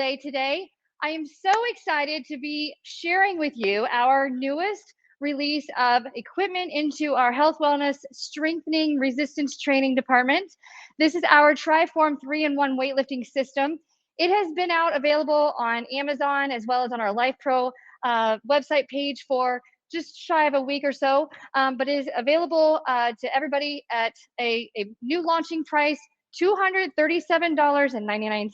Today. I am so excited to be sharing with you our newest release of equipment into our health, wellness, strengthening, resistance training department. This is our TriForm 3-in-1 weightlifting system. It has been out available on Amazon as well as on our LifePro website page for just shy of a week or so, but is available to everybody at a new launching price, $237.99.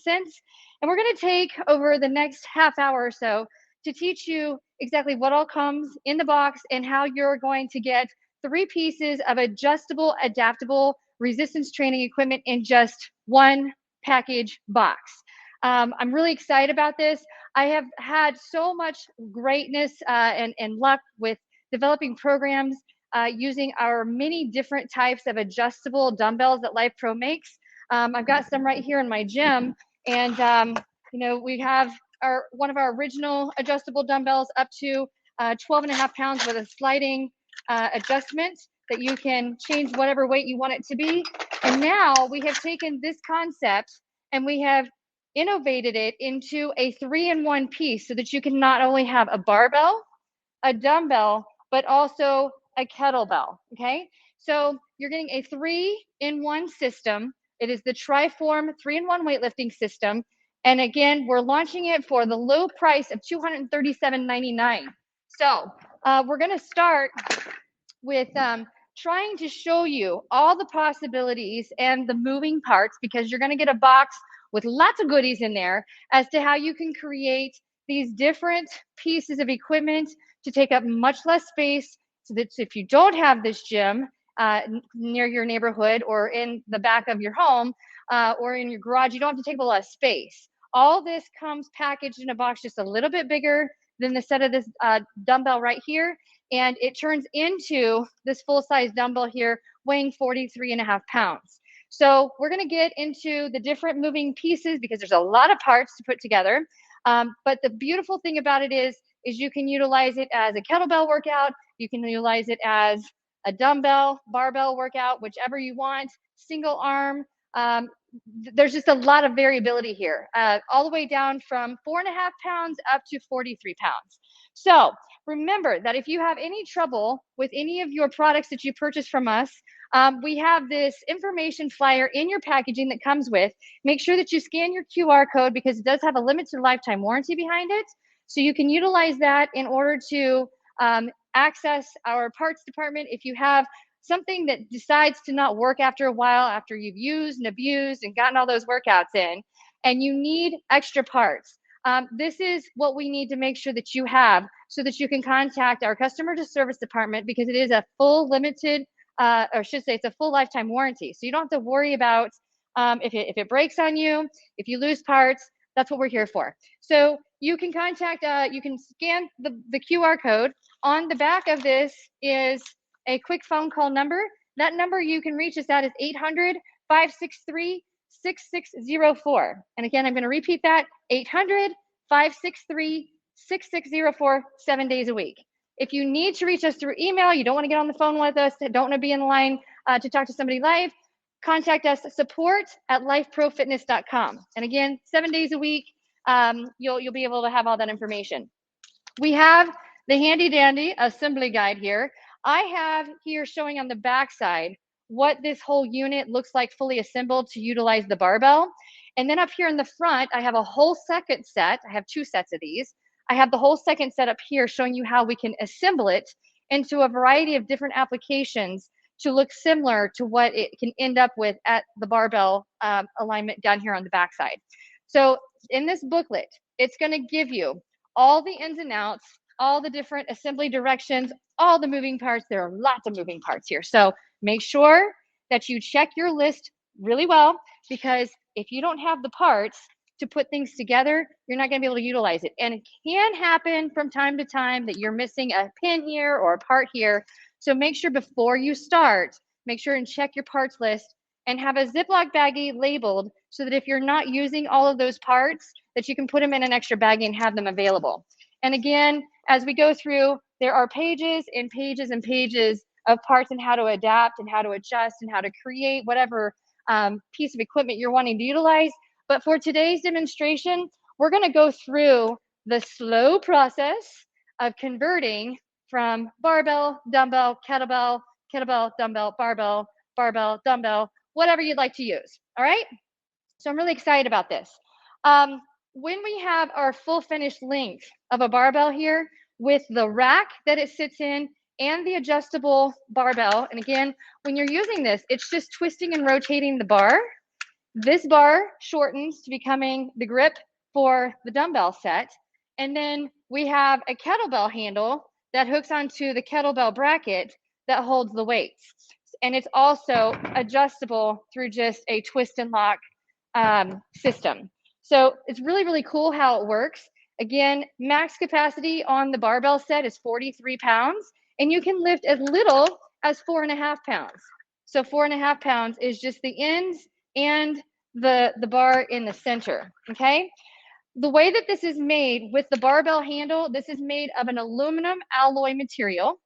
And we're going to take over the next half hour or so to teach you exactly what all comes in the box and how you're going to get 3 pieces of adjustable, adaptable resistance training equipment in just one package box. I'm really excited about this. I have had so much greatness and luck with developing programs using our many different types of adjustable dumbbells that LifePro makes. I've got some right here in my gym, and we have one of our original adjustable dumbbells up to 12.5 pounds with a sliding adjustment that you can change whatever weight you want it to be. And now we have taken this concept and we have innovated it into a 3-in-1 piece so that you can not only have a barbell, a dumbbell, but also a kettlebell. Okay, so you're getting a 3-in-1 system. It is the TriForm 3-in-1 weightlifting system. And again, we're launching it for the low price of $237.99. So we're going to start with trying to show you all the possibilities and the moving parts, because you're going to get a box with lots of goodies in there as to how you can create these different pieces of equipment to take up much less space, so that if you don't have this gym near your neighborhood or in the back of your home or in your garage, you don't have to take up a lot of space. All this comes packaged in a box just a little bit bigger than the set of this dumbbell right here, and it turns into this full-size dumbbell here weighing 43.5 pounds. So we're going to get into the different moving pieces because there's a lot of parts to put together. But the beautiful thing about it is you can utilize it as a kettlebell workout. You can utilize it as a dumbbell, barbell workout, whichever you want, single arm. There's just a lot of variability here, all the way down from 4.5 pounds up to 43 pounds. So remember that if you have any trouble with any of your products that you purchase from us, we have this information flyer in your packaging that comes with. Make sure that you scan your QR code because it does have a limited lifetime warranty behind it. So you can utilize that in order to access our parts department if you have something that decides to not work after a while, after you've used and abused and gotten all those workouts in, and you need extra parts. This is what we need to make sure that you have so that you can contact our customer service department, because it is a full limited, or I should say it's a full lifetime warranty. So you don't have to worry about if it breaks on you, if you lose parts. That's what we're here for. So you can contact, you can scan the QR code. On the back of this is a quick phone call number. That number you can reach us at is 800-563-6604. And again, I'm going to repeat that, 800-563-6604, 7 days a week. If you need to reach us through email, you don't want to get on the phone with us, don't want to be in the line to talk to somebody live, contact us, support@lifeprofitness.com. And again, 7 days a week, you'll be able to have all that information. We have the handy dandy assembly guide here. I have here showing on the back side what this whole unit looks like fully assembled to utilize the barbell. And then up here in the front, I have a whole second set. I have 2 sets of these. I have the whole second set up here showing you how we can assemble it into a variety of different applications to look similar to what it can end up with at the barbell alignment down here on the back side. So in this booklet, it's going to give you all the ins and outs, all the different assembly directions, all the moving parts. There are lots of moving parts here. So make sure that you check your list really well, because if you don't have the parts to put things together, you're not going to be able to utilize it. And it can happen from time to time that you're missing a pin here or a part here. So make sure before you start, make sure and check your parts list and have a Ziploc baggie labeled so that if you're not using all of those parts, that you can put them in an extra baggie and have them available. And again, as we go through, there are pages and pages and pages of parts and how to adapt and how to adjust and how to create whatever piece of equipment you're wanting to utilize. But for today's demonstration, we're going to go through the slow process of converting from barbell, dumbbell, kettlebell, kettlebell, dumbbell, barbell, barbell, dumbbell, whatever you'd like to use. All right? So I'm really excited about this. When we have our full finished length of a barbell here with the rack that it sits in and the adjustable barbell, and again, when you're using this, it's just twisting and rotating the bar. This bar shortens to becoming the grip for the dumbbell set. And then we have a kettlebell handle that hooks onto the kettlebell bracket that holds the weights. And it's also adjustable through just a twist and lock system. So it's really, really cool how it works. Again, max capacity on the barbell set is 43 pounds, and you can lift as little as 4.5 pounds. So 4.5 pounds is just the ends and the bar in the center, okay? The way that this is made with the barbell handle, this is made of an aluminum alloy material.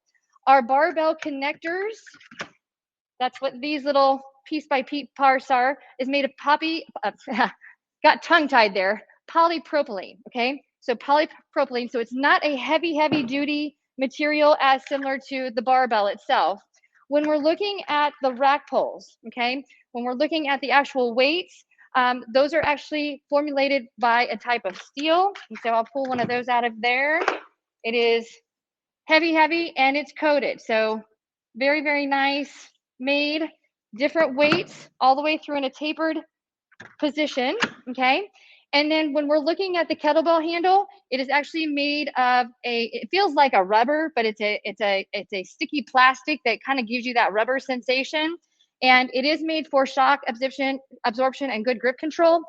Our barbell connectors, that's what these little piece by piece parts are, is made of got tongue-tied there, polypropylene, okay? So polypropylene, so it's not a heavy, heavy duty material as similar to the barbell itself. When we're looking at the rack pulls, okay, when we're looking at the actual weights, those are actually formulated by a type of steel. And so I'll pull one of those out of there. It is heavy, heavy, and it's coated. So very, very nice, made, different weights all the way through in a tapered position, okay? And then when we're looking at the kettlebell handle, it is actually made of it feels like a rubber, but it's a sticky plastic that kind of gives you that rubber sensation. And it is made for shock absorption and good grip control.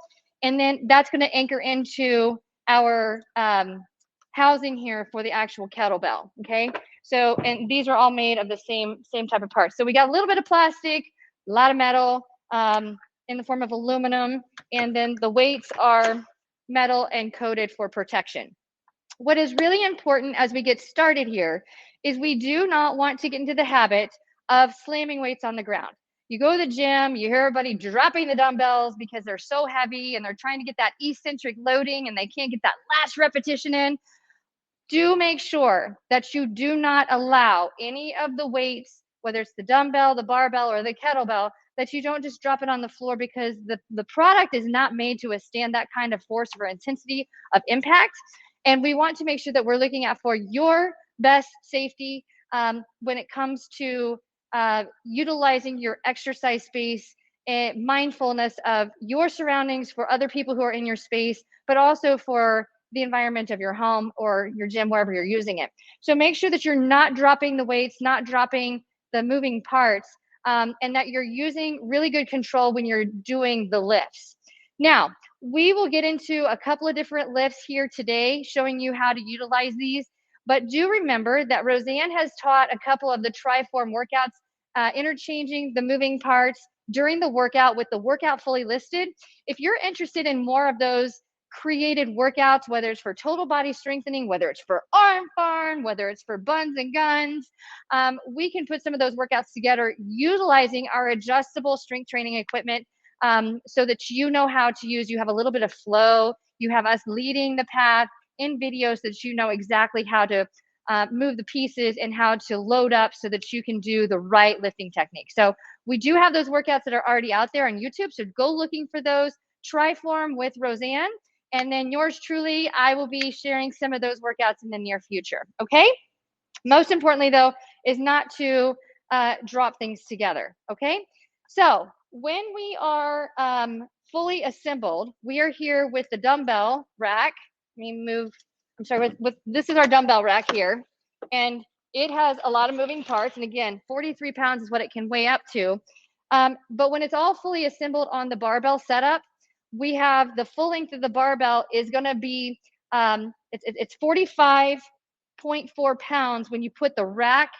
And then that's going to anchor into our housing here for the actual kettlebell, okay? So, and these are all made of the same type of parts. So we got a little bit of plastic, a lot of metal, in the form of aluminum, and then the weights are metal and coated for protection. What is really important as we get started here is we do not want to get into the habit of slamming weights on the ground. You go to the gym, you hear everybody dropping the dumbbells because they're so heavy and they're trying to get that eccentric loading and they can't get that last repetition in. Do make sure that you do not allow any of the weights, whether it's the dumbbell, the barbell, or the kettlebell, that you don't just drop it on the floor, because the product is not made to withstand that kind of force or intensity of impact. And we want to make sure that we're looking out for your best safety when it comes to utilizing your exercise space and mindfulness of your surroundings for other people who are in your space, but also for the environment of your home or your gym, wherever you're using it. So make sure that you're not dropping the weights, not dropping the moving parts, and that you're using really good control when you're doing the lifts. Now, we will get into a couple of different lifts here today, showing you how to utilize these. But do remember that Roseanne has taught a couple of the TriForm workouts, interchanging the moving parts during the workout with the workout fully listed. If you're interested in more of those created workouts, whether it's for total body strengthening, whether it's for arm farm, whether it's for buns and guns, we can put some of those workouts together utilizing our adjustable strength training equipment, so that you know how to use. You have a little bit of flow. You have us leading the path in videos so that you know exactly how to move the pieces and how to load up so that you can do the right lifting technique. So we do have those workouts that are already out there on YouTube. So go looking for those. TriForm with Roseanne. And then yours truly, I will be sharing some of those workouts in the near future, okay? Most importantly, though, is not to drop things together, okay? So when we are fully assembled, we are here with the dumbbell rack. Let me move, I'm sorry, this is our dumbbell rack here. And it has a lot of moving parts. And again, 43 pounds is what it can weigh up to. But when it's all fully assembled on the barbell setup, we have the full length of the barbell is going to be, it's 45.4 pounds when you put the rack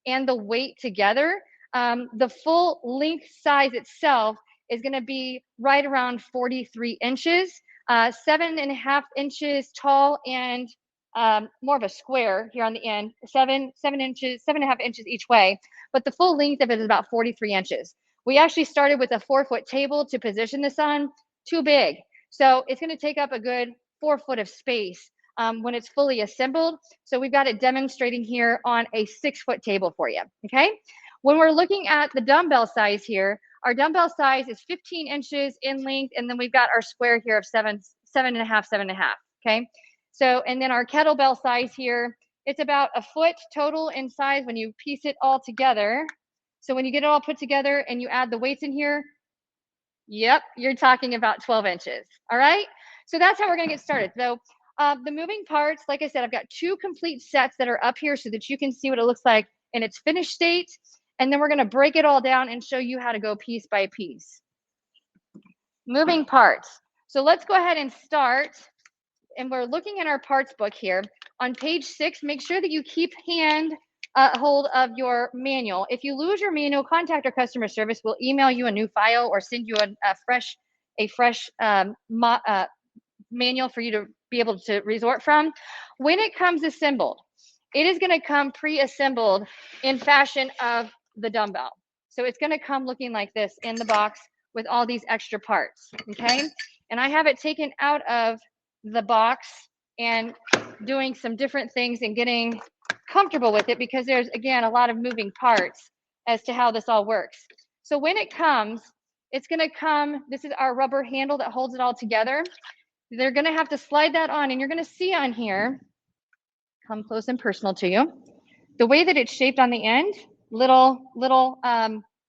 and the weight together. The full length size itself is going to be right around 43 inches, 7.5 inches tall, and more of a square here on the end, 7.5 inches each way. But the full length of it is about 43 inches. We actually started with a 4-foot table to position this on. Too big. So it's going to take up a good 4 foot of space when it's fully assembled. So we've got it demonstrating here on a 6 foot table for you, okay? When we're looking at the dumbbell size here, our dumbbell size is 15 inches in length, and then we've got our square here of 7.5, okay? So, and then our kettlebell size here, it's about a foot total in size when you piece it all together. So when you get it all put together and you add the weights in here, yep, you're talking about 12 inches, all right? So that's how we're gonna get started. So the moving parts, like I said, I've got 2 complete sets that are up here so that you can see what it looks like in its finished state. And then we're gonna break it all down and show you how to go piece by piece. Moving parts. So let's go ahead and start. And we're looking at our parts book here. On page 6, make sure that you keep hold of your manual. If you lose your manual, contact our customer service. We'll email you a new file or send you a fresh manual for you to be able to resort from. When it comes assembled, it is going to come pre-assembled in fashion of the dumbbell. So it's going to come looking like this in the box with all these extra parts, okay? And I have it taken out of the box and doing some different things and getting comfortable with it because there's, again, a lot of moving parts as to how this all works. So when it comes, it's going to come, this is our rubber handle that holds it all together. They're going to have to slide that on, and you're going to see on here, come close and personal to you, the way that it's shaped on the end, little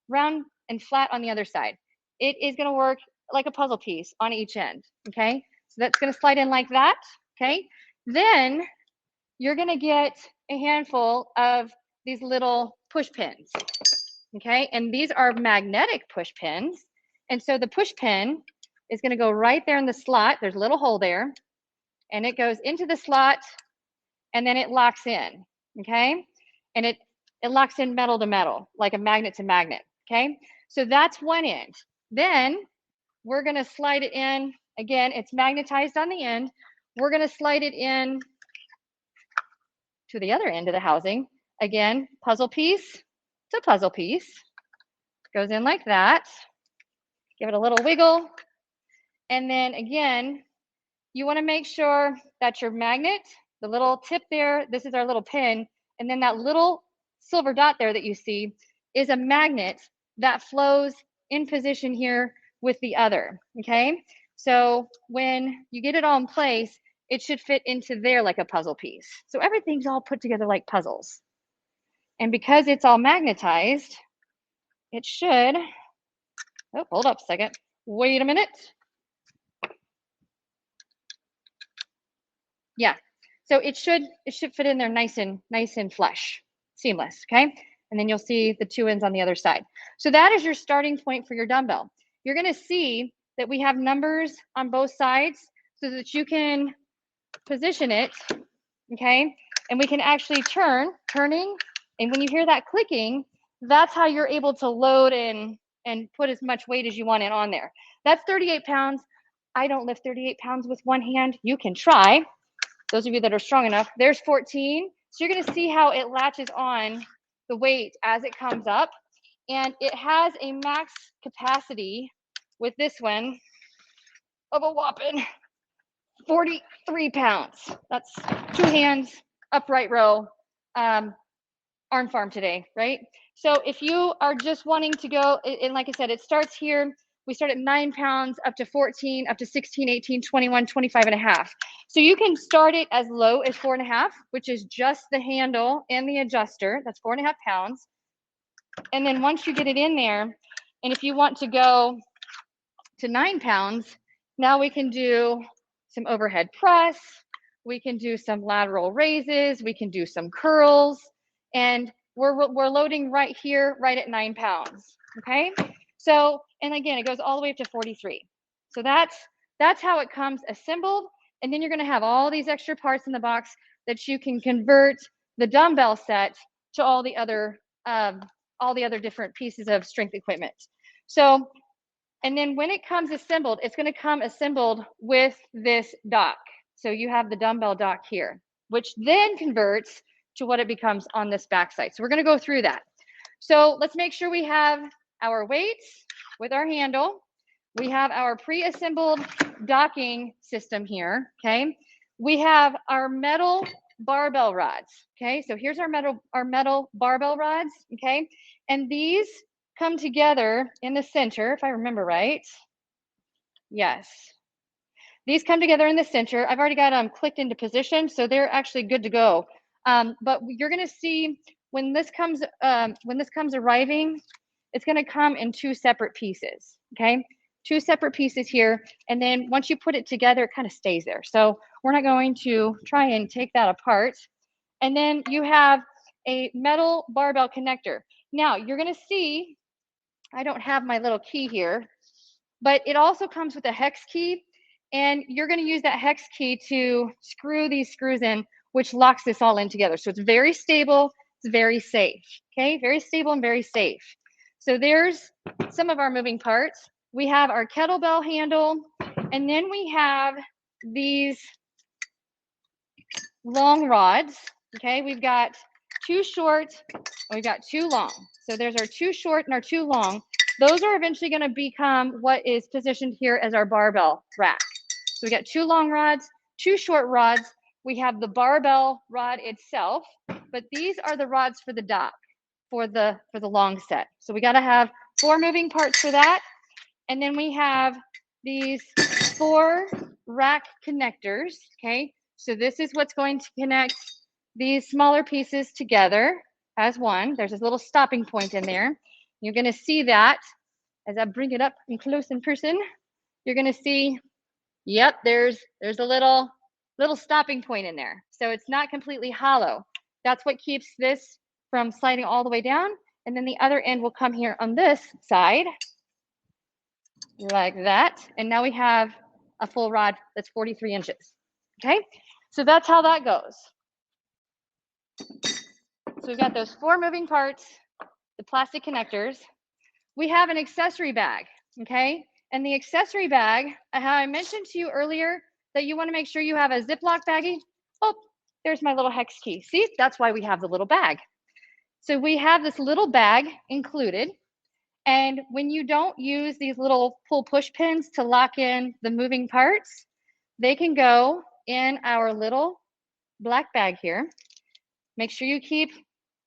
round and flat on the other side. It is going to work like a puzzle piece on each end, okay? So that's going to slide in like that, okay? Then you're going to get a handful of these little push pins, okay? And these are magnetic push pins. And so the push pin is going to go right there in the slot. There's a little hole there, and it goes into the slot, and then it locks in, okay? And it locks in metal to metal, like a magnet to magnet, okay? So that's one end. Then we're going to slide it in. Again, it's magnetized on the end. We're going to slide it in to the other end of the housing. Again, puzzle piece to puzzle piece. Goes in like that. Give it a little wiggle. And then again, you want to make sure that your magnet, the little tip there, this is our little pin, and then that little silver dot there that you see is a magnet that flows in position here with the other, okay? So when you get it all in place, it should fit into there like a puzzle piece. So everything's all put together like puzzles. And because it's all magnetized, it should, oh, hold up a second. Wait a minute. Yeah, so it should fit in there nice and flush, seamless, okay? And then you'll see the 2 ends on the other side. So that is your starting point for your dumbbell. You're gonna see that we have numbers on both sides so that you can position it, okay? And we can actually turning, and when you hear that clicking, that's how you're able to load and put as much weight as you want in on there. That's 38 pounds. I don't lift 38 pounds with one hand. You can try. Those of you that are strong enough, there's 14. So you're gonna see how it latches on the weight as it comes up. And it has a max capacity with this one of a whopping 43 pounds. That's 2 hands, upright row, arm farm today, right? So if you are just wanting to go, and like I said, it starts here. We start at 9 pounds, up to 14, up to 16, 18, 21, 25 and a half. So you can start it as low as 4.5, which is just the handle and the adjuster. That's 4.5 pounds. And then once you get it in there, and if you want to go to 9 pounds, now we can do some overhead press. We can do some lateral raises. We can do some curls. And we're loading right here, right at 9 pounds, okay? So, and again, it goes all the way up to 43. So that's how it comes assembled. And then you're gonna have all these extra parts in the box that you can convert the dumbbell set to all the other different pieces of strength equipment. So, and then when it comes assembled, it's gonna come assembled with this dock. So you have the dumbbell dock here, which then converts to what it becomes on this backside. So we're gonna go through that. So let's make sure we have our weights with our handle. We have our pre-assembled docking system here, okay? We have our metal barbell rods, okay? So here's our metal barbell rods, okay? And these come together in the center, if I remember right. Yes. These come together in the center. I've already got them clicked into position, so they're actually good to go. But you're gonna see when this comes arriving, it's gonna come in two separate pieces, okay? Two separate pieces here, and then once you put it together, it kind of stays there. So we're not going to try and take that apart. And then you have a metal barbell connector. Now you're gonna see, I don't have my little key here, but it also comes with a hex key, and you're gonna use that hex key to screw these screws in, which locks this all in together. So it's very stable, it's very safe, okay? Very stable and very safe. So there's some of our moving parts. We have our kettlebell handle, and then we have these long rods, okay? We've got two short, we've got two long. So there's our two short and our two long. Those are eventually gonna become what is positioned here as our barbell rack. So we got two long rods, two short rods. We have the barbell rod itself, but these are the rods for the dock, for the long set. So we gotta have 4 moving parts for that. And then we have these 4 rack connectors, okay? So this is what's going to connect these smaller pieces together as one. There's this little stopping point in there. You're gonna see that as I bring it up and close in person. You're gonna see, yep, there's a little stopping point in there. So it's not completely hollow. That's what keeps this from sliding all the way down. And then the other end will come here on this side, like that. And now we have a full rod that's 43 inches, okay? So that's how that goes. So we've got those 4 moving parts, the plastic connectors. We have an accessory bag, okay? And the accessory bag, how I mentioned to you earlier that you wanna make sure you have a Ziploc baggie. Oh, there's my little hex key. See, that's why we have the little bag. So we have this little bag included. And when you don't use these little pull push pins to lock in the moving parts, they can go in our little black bag here. Make sure you keep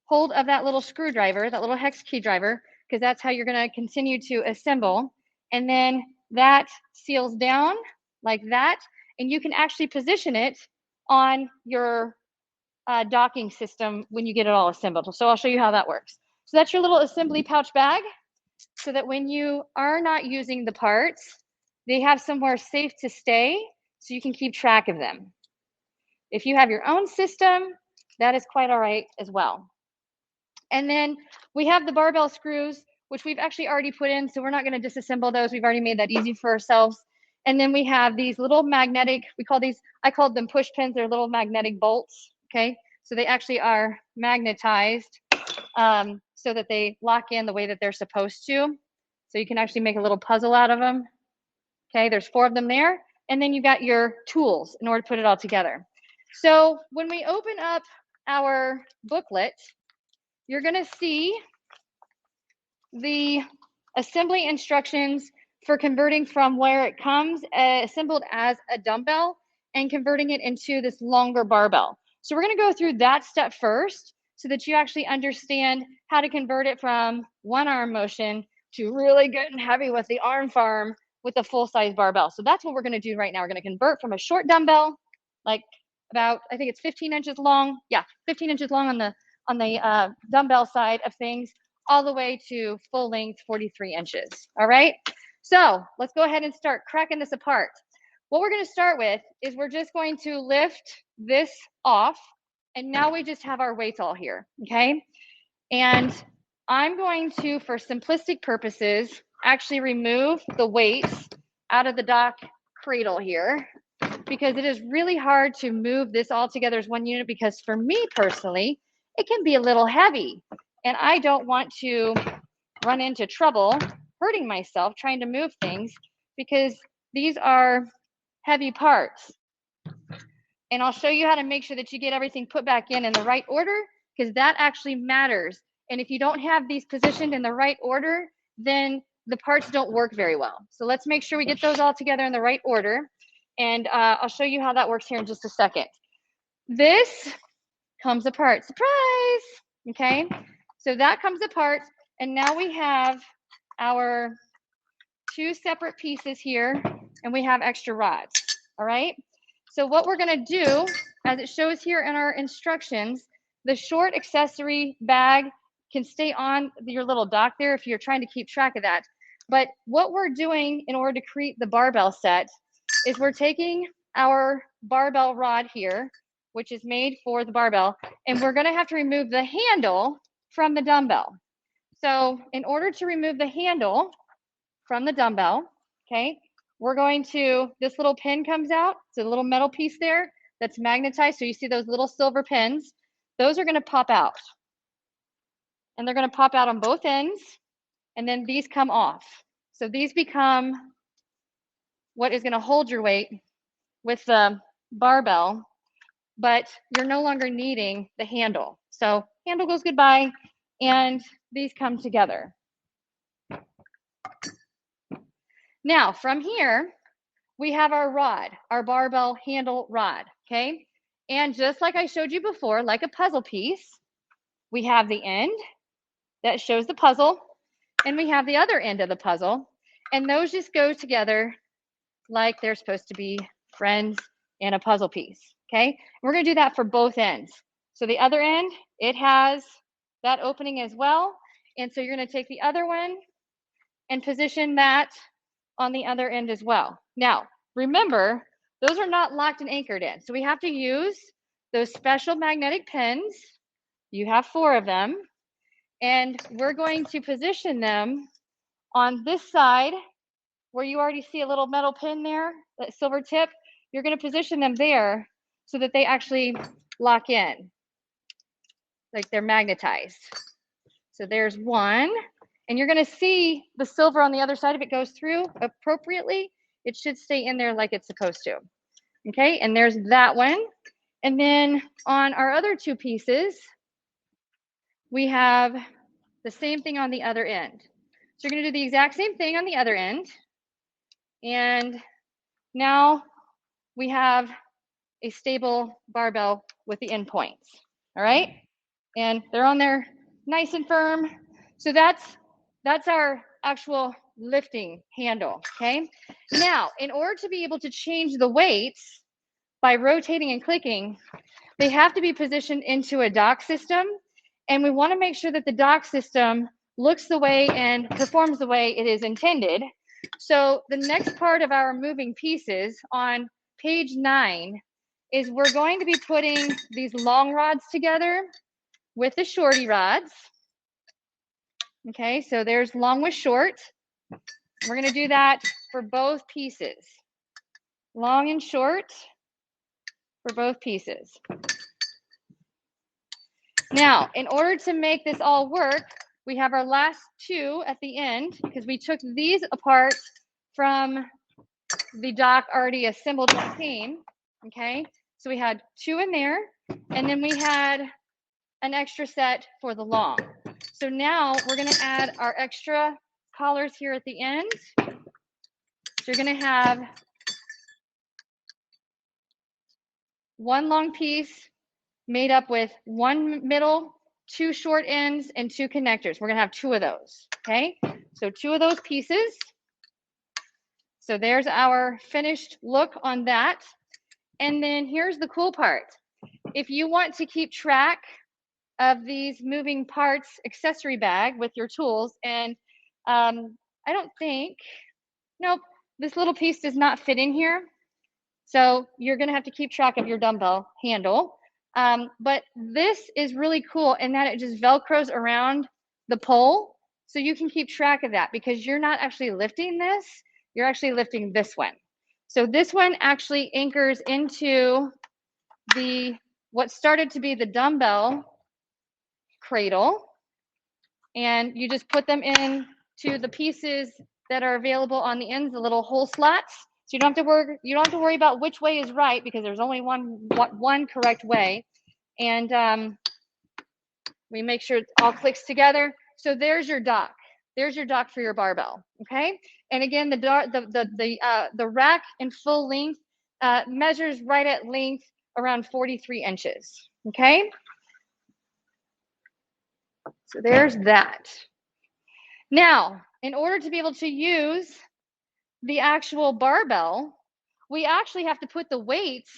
hold of that little screwdriver, that little hex key driver, because that's how you're going to continue to assemble. And then that seals down like that, and you can actually position it on your docking system when you get it all assembled. So I'll show you how that works. So that's your little assembly pouch bag, so that when you are not using the parts, they have somewhere safe to stay so you can keep track of them. If you have your own system, that is quite all right as well. And then we have the barbell screws, which we've actually already put in, so we're not going to disassemble those. We've already made that easy for ourselves. And then we have these little magnetic, I called them push pins. They're little magnetic bolts, okay? So they actually are magnetized so that they lock in the way that they're supposed to. So you can actually make a little puzzle out of them. Okay, there's 4 of them there. And then you've got your tools in order to put it all together. So when we open up our booklet, you're gonna see the assembly instructions for converting from where it comes assembled as a dumbbell and converting it into this longer barbell. So we're gonna go through that step first so that you actually understand how to convert it from one arm motion to really getting heavy with the arm farm with a full-size barbell. So that's what we're gonna do right now. We're gonna convert from a short dumbbell, like about, I think it's 15 inches long. Yeah, 15 inches long on the dumbbell side of things, all the way to full length 43 inches, all right? So let's go ahead and start cracking this apart. What we're gonna start with is we're just going to lift this off, and now we just have our weights all here, okay? And I'm going to, for simplistic purposes, actually remove the weights out of the dock cradle here, because it is really hard to move this all together as one unit, because for me personally, it can be a little heavy, and I don't want to run into trouble hurting myself trying to move things, because these are heavy parts. And I'll show you how to make sure that you get everything put back in the right order, because that actually matters. And if you don't have these positioned in the right order, then the parts don't work very well. So let's make sure we get those all together in the right order. And I'll show you how that works here in just a second. This comes apart. Surprise! Okay, so that comes apart. And now we have our two separate pieces here, and we have extra rods. All right, so what we're going to do, as it shows here in our instructions, the short accessory bag can stay on your little dock there if you're trying to keep track of that. But what we're doing in order to create the barbell set is we're taking our barbell rod here, which is made for the barbell, and we're going to have to remove the handle from the dumbbell. So in order to remove the handle from the dumbbell, okay, we're going to, this little pin comes out. It's a little metal piece there that's magnetized. So you see those little silver pins. Those are going to pop out. And they're going to pop out on both ends. And then these come off. So these become what is going to hold your weight with the barbell, but you're no longer needing the handle. So handle goes goodbye, and these come together. Now, from here, we have our rod, our barbell handle rod, okay? And just like I showed you before, like a puzzle piece, we have the end that shows the puzzle, and we have the other end of the puzzle, and those just go together like they're supposed to be friends in a puzzle piece, okay? We're gonna do that for both ends. So the other end, it has that opening as well, and so you're gonna take the other one and position that on the other end as well. Now, remember, those are not locked and anchored in. So we have to use those special magnetic pins. You have 4 of them. And we're going to position them on this side where you already see a little metal pin there, that silver tip. You're going to position them there so that they actually lock in, like they're magnetized. So there's one. And you're going to see the silver on the other side. If it goes through appropriately, it should stay in there like it's supposed to. Okay, and there's that one. And then on our other 2 pieces, we have the same thing on the other end. So you're going to do the exact same thing on the other end. And now we have a stable barbell with the end points. All right, and they're on there nice and firm. So that's our actual lifting handle, okay? Now, in order to be able to change the weights by rotating and clicking, they have to be positioned into a dock system, and we want to make sure that the dock system looks the way and performs the way it is intended. So the next part of our moving pieces on page 9 is we're going to be putting these long rods together with the shorty rods. Okay, so there's long with short. We're going to do that for both pieces. Long and short for both pieces. Now, in order to make this all work, we have our last 2 at the end because we took these apart from the dock already assembled when it came. Okay, so we had 2 in there, and then we had an extra set for the long. So now we're going to add our extra collars here at the end. So you're going to have 1 long piece made up with 1 middle, 2 short ends, and 2 connectors. We're going to have 2 of those, okay? So 2 of those pieces. So there's our finished look on that. And then here's the cool part. If you want to keep track of these moving parts accessory bag with your tools, and I don't think, nope, this little piece does not fit in here. So you're going to have to keep track of your dumbbell handle. But this is really cool in that it just Velcros around the pole. So you can keep track of that because you're not actually lifting this, you're actually lifting this one. So this one actually anchors into the, what started to be the dumbbell cradle. And you just put them in to the pieces that are available on the ends, the little hole slots. So you don't have to worry about which way is right because there's only one correct way. And we make sure it all clicks together. So there's your dock. there's your dock for your barbell, okay? And again, the rack in full length measures right at length around 43 inches, okay? So there's that. Now, in order to be able to use the actual barbell, we actually have to put the weights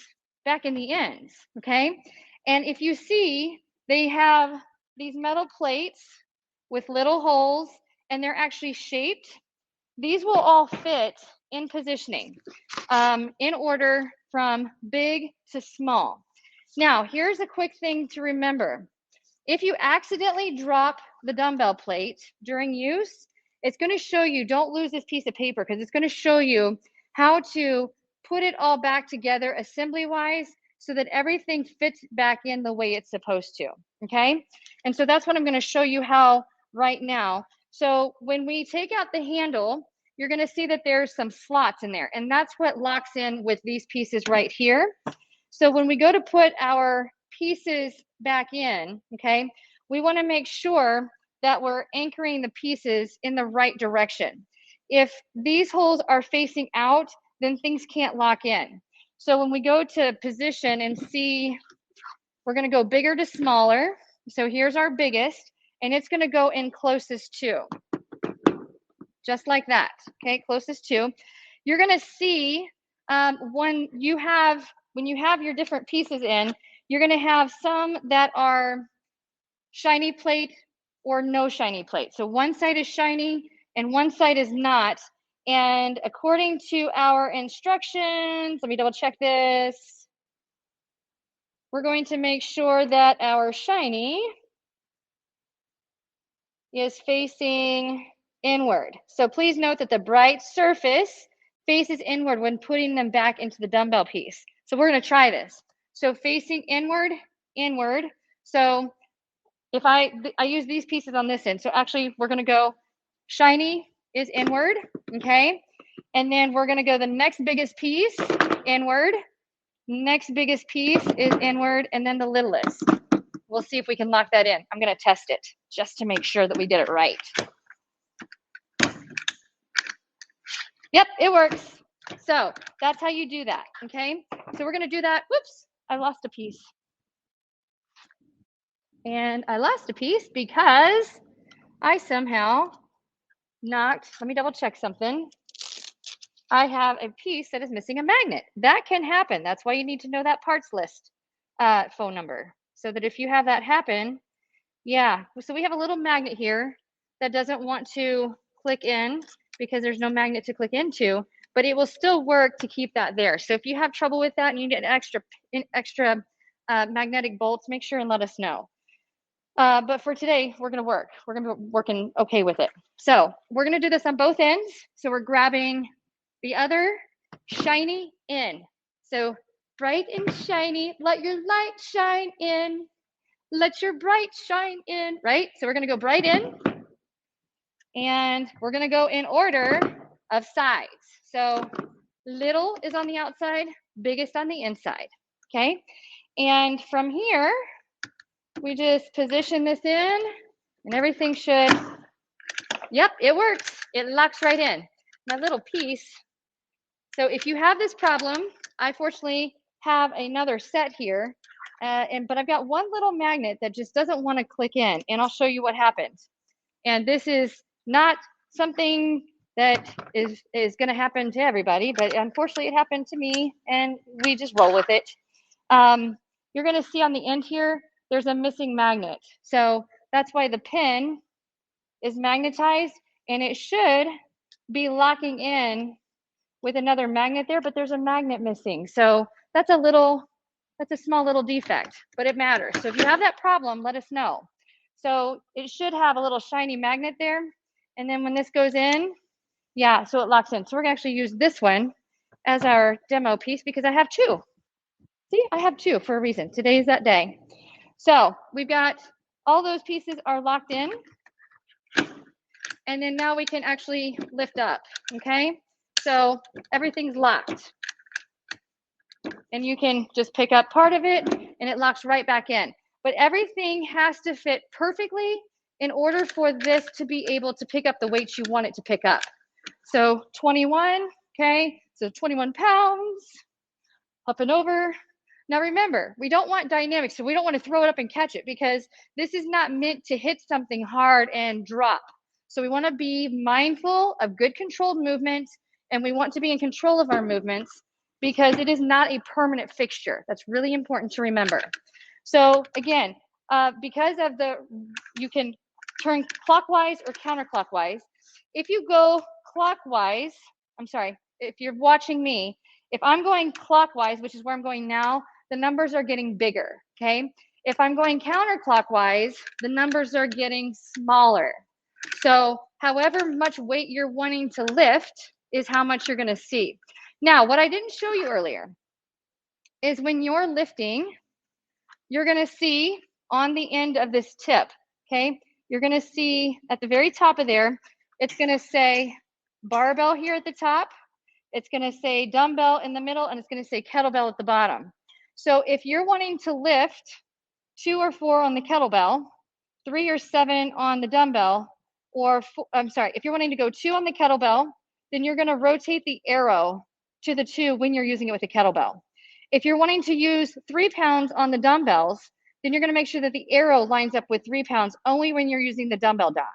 back in the ends, okay? And if you see, they have these metal plates with little holes, and they're actually shaped. These will all fit in positioning in order from big to small. Now, here's a quick thing to remember. If you accidentally drop the dumbbell plate during use, it's going to show you, don't lose this piece of paper, because it's going to show you how to put it all back together assembly-wise so that everything fits back in the way it's supposed to, okay? And so that's what I'm going to show you how right now. So when we take out the handle, you're going to see that there's some slots in there, and that's what locks in with these pieces right here. So when we go to put our pieces back in, okay, we want to make sure that we're anchoring the pieces in the right direction. If these holes are facing out, then things can't lock in. So when we go to position and see, we're going to go bigger to smaller. So here's our biggest, and it's going to go in closest to, just like that, okay, closest to. You're going to see when you have your different pieces in, you're going to have some that are shiny plate or no shiny plate. So one side is shiny and one side is not. And according to our instructions, let me double check this. We're going to make sure that our shiny is facing inward. So please note that the bright surface faces inward when putting them back into the dumbbell piece. So we're going to try this. So facing inward, inward. So if I use these pieces on this end, so actually we're going to go shiny is inward, okay? And then we're going to go the next biggest piece, inward. Next biggest piece is inward, and then the littlest. We'll see if we can lock that in. I'm going to test it just to make sure that we did it right. Yep, it works. So that's how you do that, okay? So we're going to do that. Whoops, I lost a piece. And I lost a piece because I somehow knocked, let me double check something. I have a piece that is missing a magnet. That can happen. That's why you need to know that parts list phone number, so that if you have that happen, yeah. So we have a little magnet here that doesn't want to click in because there's no magnet to click into, but it will still work to keep that there. So if you have trouble with that and you need an extra magnetic bolts, make sure and let us know. But for today, we're going to work. We're going to be working okay with it. So we're going to do this on both ends. So we're grabbing the other shiny in. So bright and shiny, let your light shine in. Let your bright shine in, right? So we're going to go bright in. And we're going to go in order of size. So little is on the outside, biggest on the inside, okay? And from here, we just position this in, and everything should, yep, it works. It locks right in. My little piece. So if you have this problem, I fortunately have another set here, but I've got one little magnet that just doesn't want to click in, and I'll show you what happens. And this is not something that is going to happen to everybody, but unfortunately it happened to me, and we just roll with it. You're going to see on the end here, there's a missing magnet. So that's why the pin is magnetized, and it should be locking in with another magnet there, but there's a magnet missing. So that's a small little defect, but it matters. So if you have that problem, let us know. So it should have a little shiny magnet there. And then when this goes in, yeah, so it locks in. So we're gonna actually use this one as our demo piece because I have two. See, I have two for a reason. Today is that day. So we've got all those pieces are locked in. And then now we can actually lift up, okay? So everything's locked. And you can just pick up part of it and it locks right back in. But everything has to fit perfectly in order for this to be able to pick up the weight you want it to pick up. So 21, okay? So 21 pounds, up and over. Now remember, we don't want dynamics, so we don't want to throw it up and catch it because this is not meant to hit something hard and drop. So we want to be mindful of good controlled movement, and we want to be in control of our movements because it is not a permanent fixture. That's really important to remember. So again, because of you can turn clockwise or counterclockwise. If you go clockwise, if you're watching me, if I'm going clockwise, which is where I'm going now, the numbers are getting bigger, okay? If I'm going counterclockwise, the numbers are getting smaller. So however much weight you're wanting to lift is how much you're gonna see. Now, what I didn't show you earlier is when you're lifting, you're gonna see on the end of this tip, okay? You're gonna see at the very top of there, it's gonna say barbell here at the top, it's gonna say dumbbell in the middle, and it's gonna say kettlebell at the bottom. So if you're wanting to lift 2 or 4 on the kettlebell, 3 or 7 on the dumbbell, or if you're wanting to go 2 on the kettlebell, then you're gonna rotate the arrow to the 2 when you're using it with the kettlebell. If you're wanting to use 3 pounds on the dumbbells, then you're gonna make sure that the arrow lines up with 3 pounds only when you're using the dumbbell dock.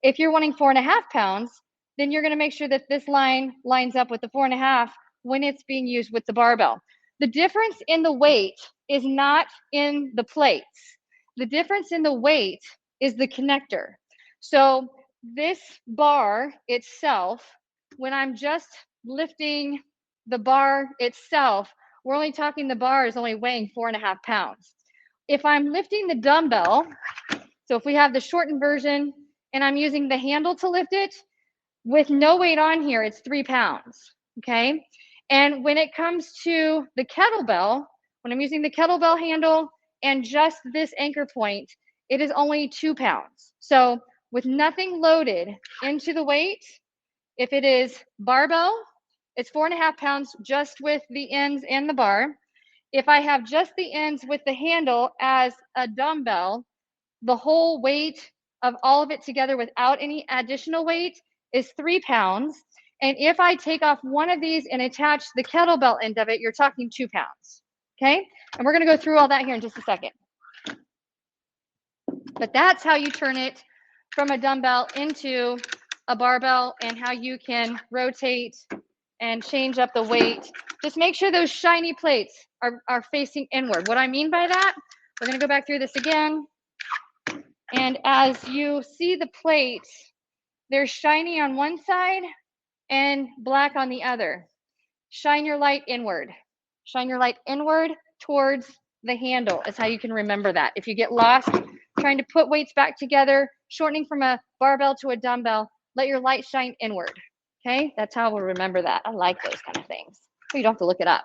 If you're wanting 4.5 pounds, then you're gonna make sure that this line lines up with the 4.5 when it's being used with the barbell. The difference in the weight is not in the plates. The difference in the weight is the connector. So this bar itself, when I'm just lifting the bar itself, we're only talking the bar is only weighing 4.5 pounds. If I'm lifting the dumbbell, so if we have the shortened version and I'm using the handle to lift it, with no weight on here, it's 3 pounds, okay? And when it comes to the kettlebell, when I'm using the kettlebell handle and just this anchor point, it is only 2 pounds. So with nothing loaded into the weight, if it is barbell, it's 4.5 pounds just with the ends and the bar. If I have just the ends with the handle as a dumbbell, the whole weight of all of it together without any additional weight is 3 pounds. And if I take off one of these and attach the kettlebell end of it, you're talking 2 pounds, okay? And we're gonna go through all that here in just a second. But that's how you turn it from a dumbbell into a barbell and how you can rotate and change up the weight. Just make sure those shiny plates are facing inward. What I mean by that, we're gonna go back through this again. And as you see the plates, they're shiny on one side and black on the other. Shine your light inward. Shine your light inward towards the handle is how you can remember that. If you get lost trying to put weights back together, shortening from a barbell to a dumbbell, let your light shine inward, okay? That's how we'll remember that. I like those kind of things. You don't have to look it up.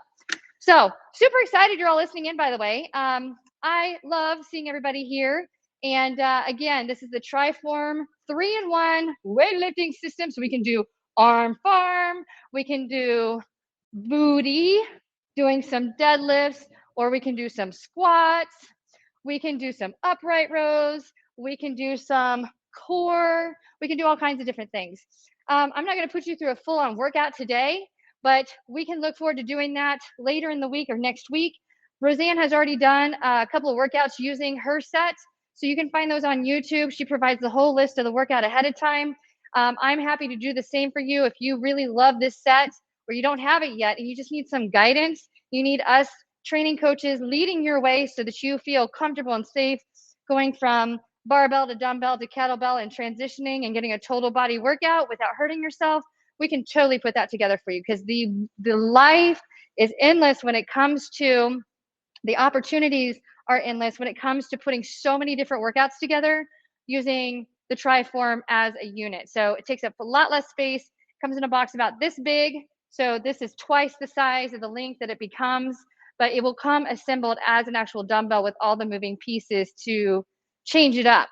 So super excited you're all listening in, by the way. I love seeing everybody here. And again, this is the TriForm 3-in-1 weightlifting system. So we can do arm farm, we can do booty, doing some deadlifts, or we can do some squats, we can do some upright rows, we can do some core, we can do all kinds of different things. I'm not going to put you through a full-on workout today, but we can look forward to doing that later in the week or next week. Roseanne has already done a couple of workouts using her set, so you can find those on YouTube. She provides the whole list of the workout ahead of time. I'm happy to do the same for you. If you really love this set or you don't have it yet and you just need some guidance, you need us training coaches leading your way so that you feel comfortable and safe going from barbell to dumbbell to kettlebell and transitioning and getting a total body workout without hurting yourself. We can totally put that together for you because the life is endless when it comes to the opportunities are endless when it comes to putting so many different workouts together using the TriForm as a unit. So it takes up a lot less space, comes in a box about this big. So this is twice the size of the length that it becomes, but it will come assembled as an actual dumbbell with all the moving pieces to change it up,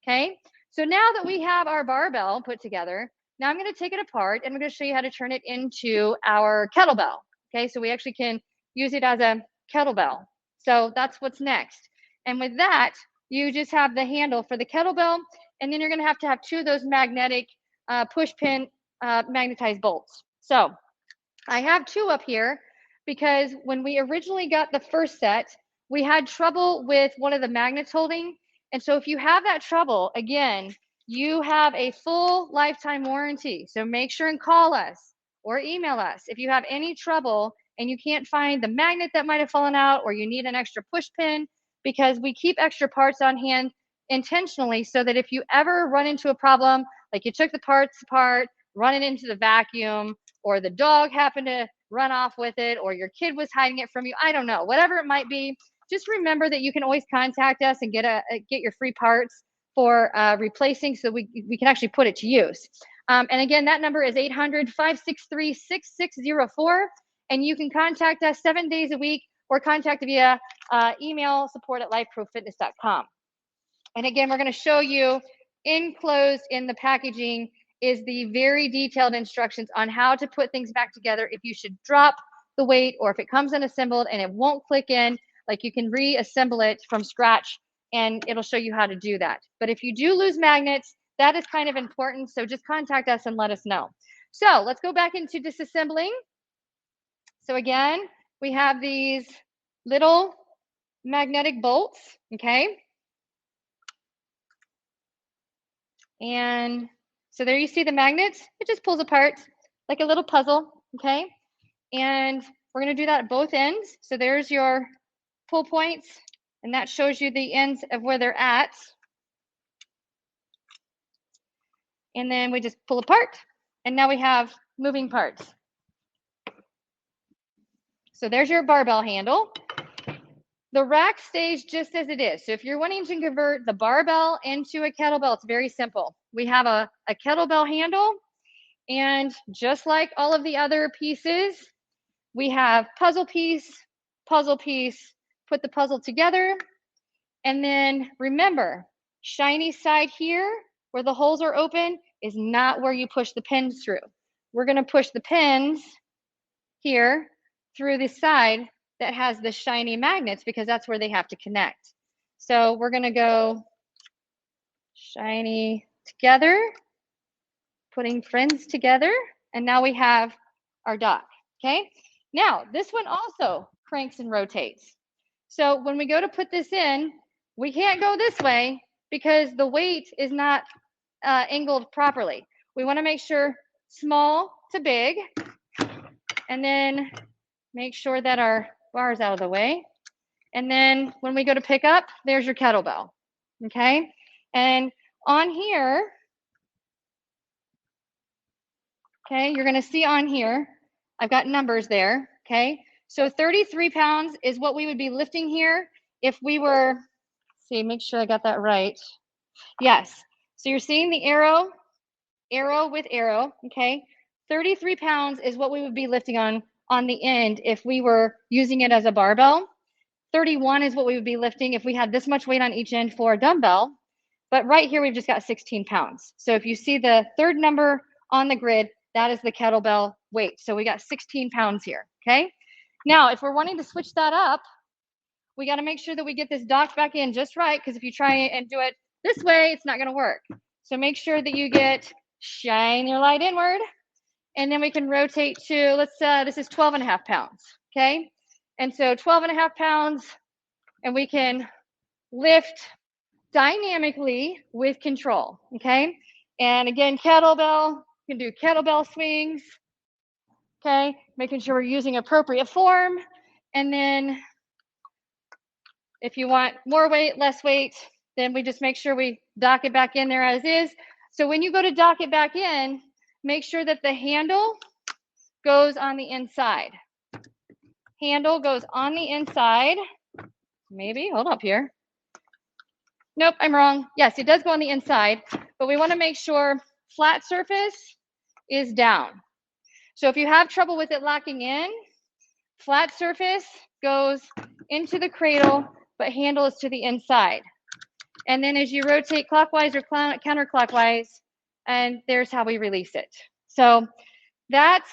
okay? So now that we have our barbell put together, now I'm gonna take it apart and I'm gonna show you how to turn it into our kettlebell, okay? So we actually can use it as a kettlebell. So that's what's next. And with that, you just have the handle for the kettlebell and then you're going to have 2 of those magnetic push pin magnetized bolts. So I have 2 up here because when we originally got the first set, we had trouble with one of the magnets holding. And so if you have that trouble, again, you have a full lifetime warranty. So make sure and call us or email us if you have any trouble and you can't find the magnet that might have fallen out, or you need an extra push pin, because we keep extra parts on hand intentionally so that if you ever run into a problem, like you took the parts apart, run it into the vacuum, or the dog happened to run off with it, or your kid was hiding it from you, I don't know, whatever it might be, just remember that you can always contact us and get your free parts for replacing, so we can actually put it to use. And again, that number is 800-563-6604, and you can contact us 7 days a week or contact via email, support@lifeprofitness.com. And again, we're going to show you enclosed in the packaging is the very detailed instructions on how to put things back together if you should drop the weight, or if it comes unassembled and it won't click in, like you can reassemble it from scratch, and it'll show you how to do that. But if you do lose magnets, that is kind of important, so just contact us and let us know. So let's go back into disassembling. So again, we have these little magnetic bolts, okay? And so there you see the magnets. It just pulls apart like a little puzzle, okay? And we're going to do that at both ends. So there's your pull points, and that shows you the ends of where they're at. And then we just pull apart, and now we have moving parts. So there's your barbell handle. The rack stays just as it is. So if you're wanting to convert the barbell into a kettlebell, it's very simple. We have a kettlebell handle, and just like all of the other pieces, we have puzzle piece, put the puzzle together, and then remember, shiny side here where the holes are open is not where you push the pins through. We're going to push the pins here through the side that has the shiny magnets, because that's where they have to connect. So we're going to go shiny together, putting friends together, and now we have our dock, okay? Now, this one also cranks and rotates. So when we go to put this in, we can't go this way because the weight is not angled properly. We want to make sure small to big, and then make sure that our bar is out of the way. And then when we go to pick up, there's your kettlebell, okay? And on here, okay, you're going to see on here, I've got numbers there, okay? So 33 pounds is what we would be lifting here if we were, see, make sure I got that right. Yes, so you're seeing the arrow with arrow, okay? 33 pounds is what we would be lifting on the end if we were using it as a barbell. 31 is what we would be lifting if we had this much weight on each end for a dumbbell. But right here, we've just got 16 pounds. So if you see the third number on the grid, that is the kettlebell weight. So we got 16 pounds here, okay? Now, if we're wanting to switch that up, we got to make sure that we get this docked back in just right, because if you try and do it this way, it's not going to work. So make sure that you shine your light inward, and then we can rotate to, this is 12.5 pounds, okay? And so 12.5 pounds, and we can lift dynamically with control, okay? And again, kettlebell, you can do kettlebell swings, okay? Making sure we're using appropriate form. And then if you want more weight, less weight, then we just make sure we dock it back in there as is. So when you go to dock it back in, make sure that the handle goes on the inside. Handle goes on the inside. Maybe, hold up here. Nope, I'm wrong. Yes, it does go on the inside, but we want to make sure flat surface is down. So if you have trouble with it locking in, flat surface goes into the cradle, but handle is to the inside. And then as you rotate clockwise or counterclockwise, and there's how we release it. So that's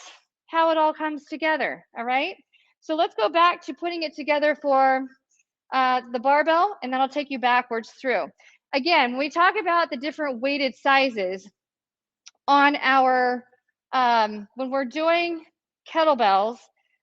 how it all comes together, all right? So let's go back to putting it together for the barbell, and then I'll take you backwards through. again, when we talk about the different weighted sizes on our, when we're doing kettlebells,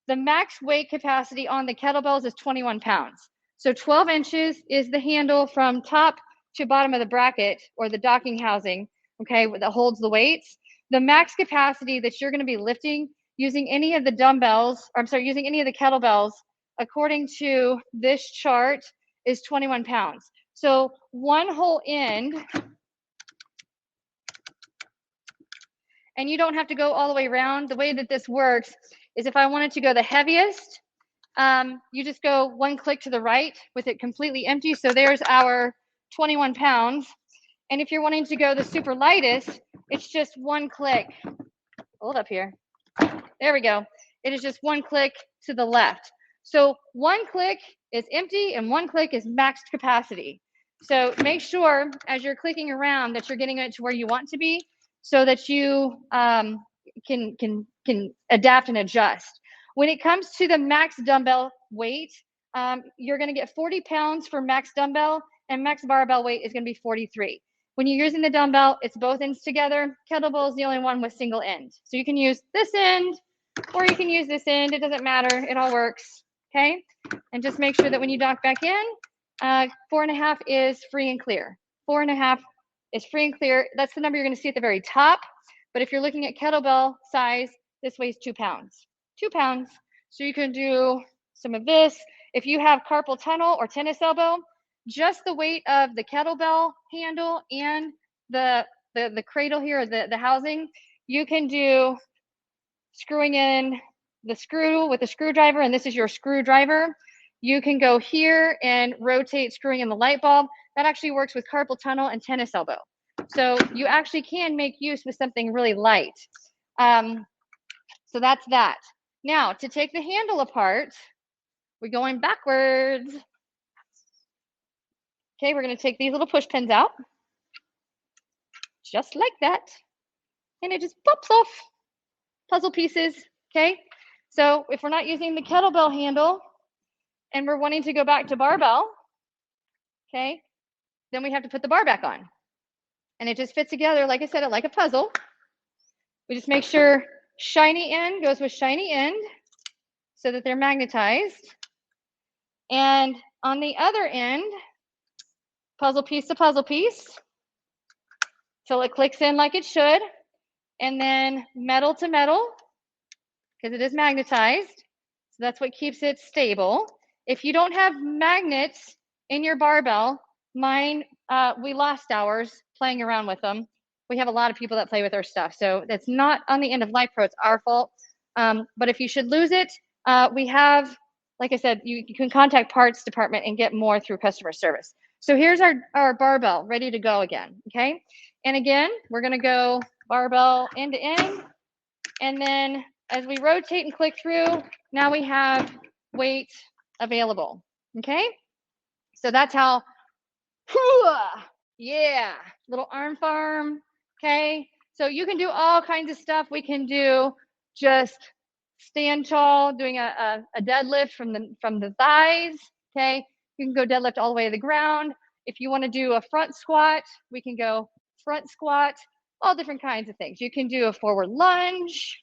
the max weight capacity on the kettlebells is 21 pounds. So 12 inches is the handle from top to bottom of the bracket or the docking housing, okay, that holds the weights. The max capacity that you're going to be lifting using any of the dumbbells, or I'm sorry, using any of the kettlebells, according to this chart, is 21 pounds. So one whole end, and you don't have to go all the way around. The way that this works is if I wanted to go the heaviest, you just go one click to the right with it completely empty. So there's our 21 pounds. And if you're wanting to go the super lightest, it's just one click. Hold up here. There we go. It is just one click to the left. So one click is empty and one click is maxed capacity. So make sure as you're clicking around that you're getting it to where you want to be so that you can adapt and adjust. When it comes to the max dumbbell weight, you're going to get 40 pounds for max dumbbell, and max barbell weight is going to be 43. When you're using the dumbbell, it's both ends together. Kettlebell is the only one with single end. So you can use this end or you can use this end. It doesn't matter. It all works. Okay. And just make sure that when you dock back in, 4.5 is free and clear. 4.5 is free and clear. That's the number you're going to see at the very top. But if you're looking at kettlebell size, this weighs 2 pounds. 2 pounds. So you can do some of this. If you have carpal tunnel or tennis elbow, just the weight of the kettlebell handle and the cradle here, the housing, you can do screwing in the screw with a screwdriver, and this is your screwdriver. You can go here and rotate screwing in the light bulb. That actually works with carpal tunnel and tennis elbow. So you actually can make use with something really light. So that's that. Now, to take the handle apart, we're going backwards. Okay, we're going to take these little push pins out, just like that, and it just pops off. Puzzle pieces, okay? So if we're not using the kettlebell handle and we're wanting to go back to barbell, okay, then we have to put the bar back on. And it just fits together, like I said, like a puzzle. We just make sure shiny end goes with shiny end so that they're magnetized. And on the other end, puzzle piece to puzzle piece till it clicks in like it should. And then metal to metal, because it is magnetized. So that's what keeps it stable. If you don't have magnets in your barbell, mine, we lost ours playing around with them. We have a lot of people that play with our stuff. So that's not on the end of life pro, it's our fault. But if you should lose it, we have, like I said, you can contact parts department and get more through customer service. So here's our barbell ready to go again, okay? And again, we're gonna go barbell end to end. And then as we rotate and click through, now we have weight available, okay? So that's how, yeah, little arm farm, okay? So you can do all kinds of stuff. We can do just stand tall, doing a deadlift from the thighs, okay? You can go deadlift all the way to the ground. If you want to do a front squat, we can go front squat, all different kinds of things. You can do a forward lunge,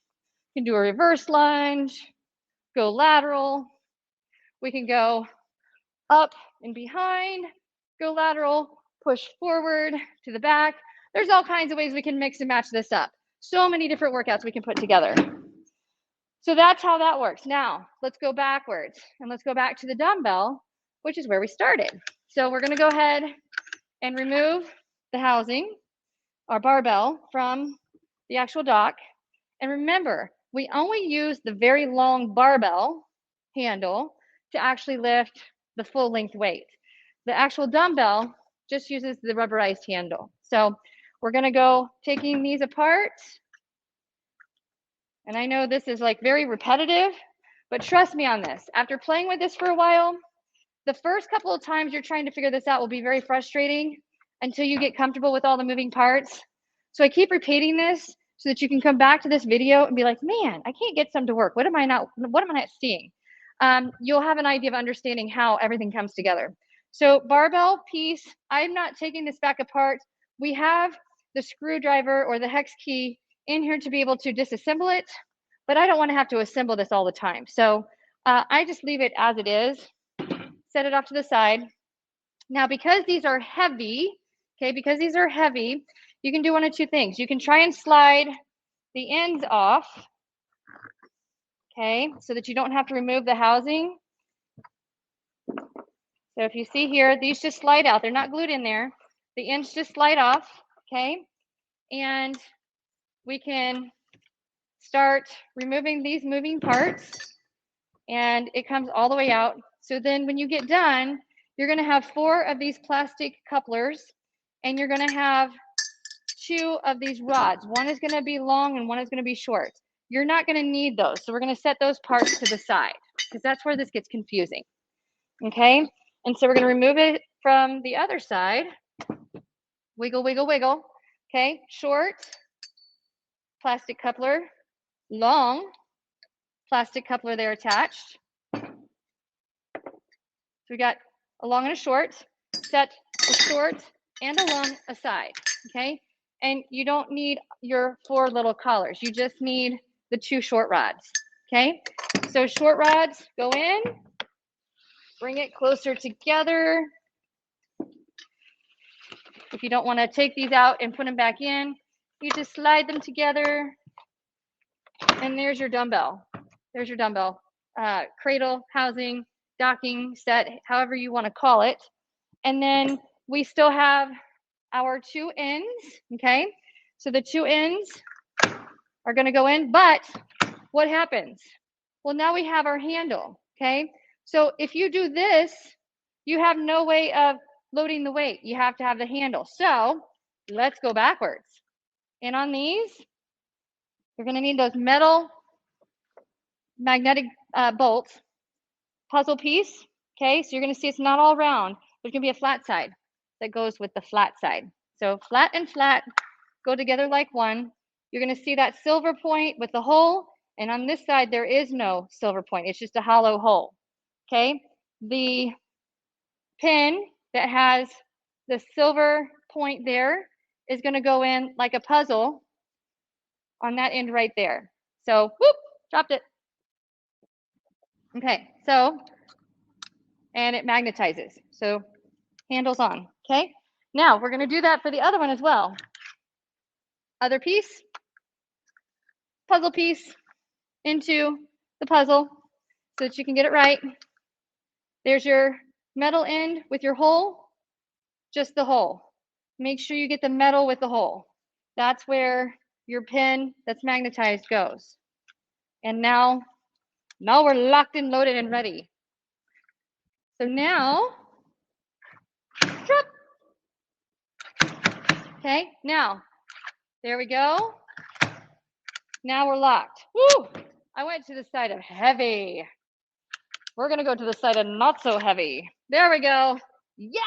you can do a reverse lunge, go lateral. We can go up and behind, go lateral, push forward to the back. There's all kinds of ways we can mix and match this up. So many different workouts we can put together. So that's how that works. Now, let's go backwards and let's go back to the dumbbell, which is where we started. So we're gonna go ahead and remove the housing, our barbell, from the actual dock. And remember, we only use the very long barbell handle to actually lift the full length weight. The actual dumbbell just uses the rubberized handle. So we're gonna go taking these apart. And I know this is like very repetitive, but trust me on this. After playing with this for a while, the first couple of times you're trying to figure this out will be very frustrating until you get comfortable with all the moving parts. So I keep repeating this so that you can come back to this video and be like, man, I can't get some to work. What am I not seeing? You'll have an idea of understanding how everything comes together. So barbell piece, I'm not taking this back apart. We have the screwdriver or the hex key in here to be able to disassemble it, but I don't want to have to assemble this all the time. So I just leave it as it is, set it off to the side. Now, because these are heavy, okay, because these are heavy, you can do one of two things. You can try and slide the ends off, okay, so that you don't have to remove the housing. So if you see here, these just slide out. They're not glued in there. The ends just slide off, okay? And we can start removing these moving parts, and it comes all the way out. So then when you get done, you're gonna have 4 of these plastic couplers, and you're gonna have 2 of these rods. One is gonna be long and one is gonna be short. You're not gonna need those. So we're gonna set those parts to the side because that's where this gets confusing, okay? And so we're gonna remove it from the other side. Wiggle, wiggle, wiggle, okay? Short, plastic coupler, long, plastic coupler there attached. So we got a long and a short, set a short and a long aside, okay? And you don't need your 4 little collars. You just need the 2 short rods, okay? So short rods go in, bring it closer together. If you don't want to take these out and put them back in, you just slide them together, and there's your dumbbell. There's your dumbbell. Cradle, housing, docking set, however you want to call it. And then we still have our 2 ends, okay? So the 2 ends are going to go in, but what happens? Well, now we have our handle, okay? So if you do this, you have no way of loading the weight. You have to have the handle. So let's go backwards. And on these, you're going to need those metal magnetic bolts, puzzle piece, okay? So you're going to see it's not all round. There's going to be a flat side that goes with the flat side. So flat and flat go together like one. You're going to see that silver point with the hole, and on this side there is no silver point. It's just a hollow hole, okay? The pin that has the silver point there is going to go in like a puzzle on that end right there. So, whoop, dropped it. Okay, so, and it magnetizes. So, handles on, okay? Now, we're going to do that for the other one as well. Other piece, puzzle piece into the puzzle so that you can get it right. There's your metal end with your hole, just the hole. Make sure you get the metal with the hole. That's where your pin that's magnetized goes. And now we're locked and loaded and ready. So now, okay, now, there we go. Now we're locked. Woo! I went to the side of heavy. We're gonna go to the side of not so heavy. There we go. Yeah!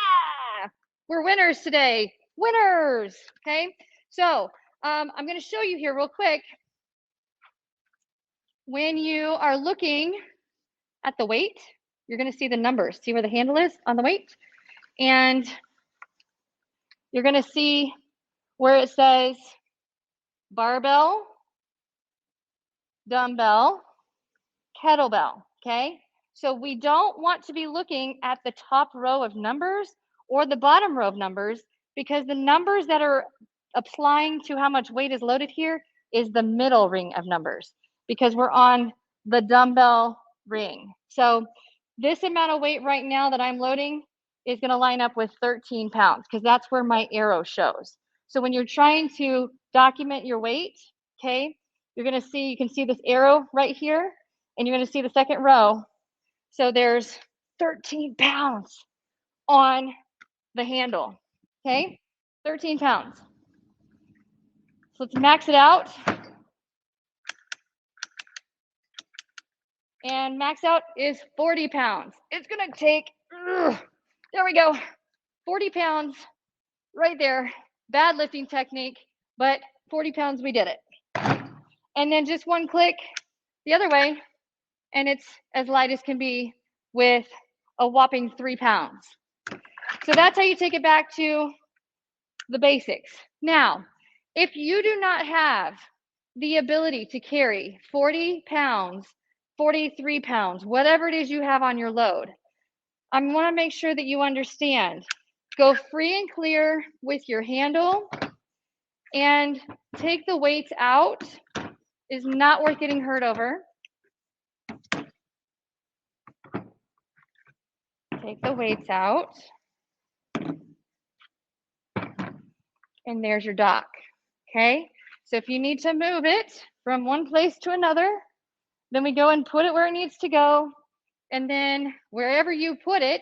We're winners today. Winners! Okay, so I'm gonna show you here real quick. When you are looking at the weight, you're gonna see the numbers. See where the handle is on the weight? And you're gonna see where it says barbell, dumbbell, kettlebell, okay? So we don't want to be looking at the top row of numbers or the bottom row of numbers, because the numbers that are applying to how much weight is loaded here is the middle ring of numbers, because we're on the dumbbell ring. So this amount of weight right now that I'm loading is going to line up with 13 pounds, because that's where my arrow shows. So when you're trying to document your weight, okay, you're going to see, you can see this arrow right here, and you're going to see the second row. So there's 13 pounds on the handle, okay? 13 pounds. So let's max it out. And max out is 40 pounds. It's gonna take, there we go, 40 pounds right there. Bad lifting technique, but 40 pounds, we did it. And then just one click the other way, and it's as light as can be with a whopping 3 pounds. So that's how you take it back to the basics. Now, if you do not have the ability to carry 40 pounds, 43 pounds, whatever it is you have on your load, I want to make sure that you understand. Go free and clear with your handle and take the weights out. Is not worth getting hurt over. Take the weights out. And there's your dock. Okay? So if you need to move it from one place to another, then we go and put it where it needs to go. And then wherever you put it,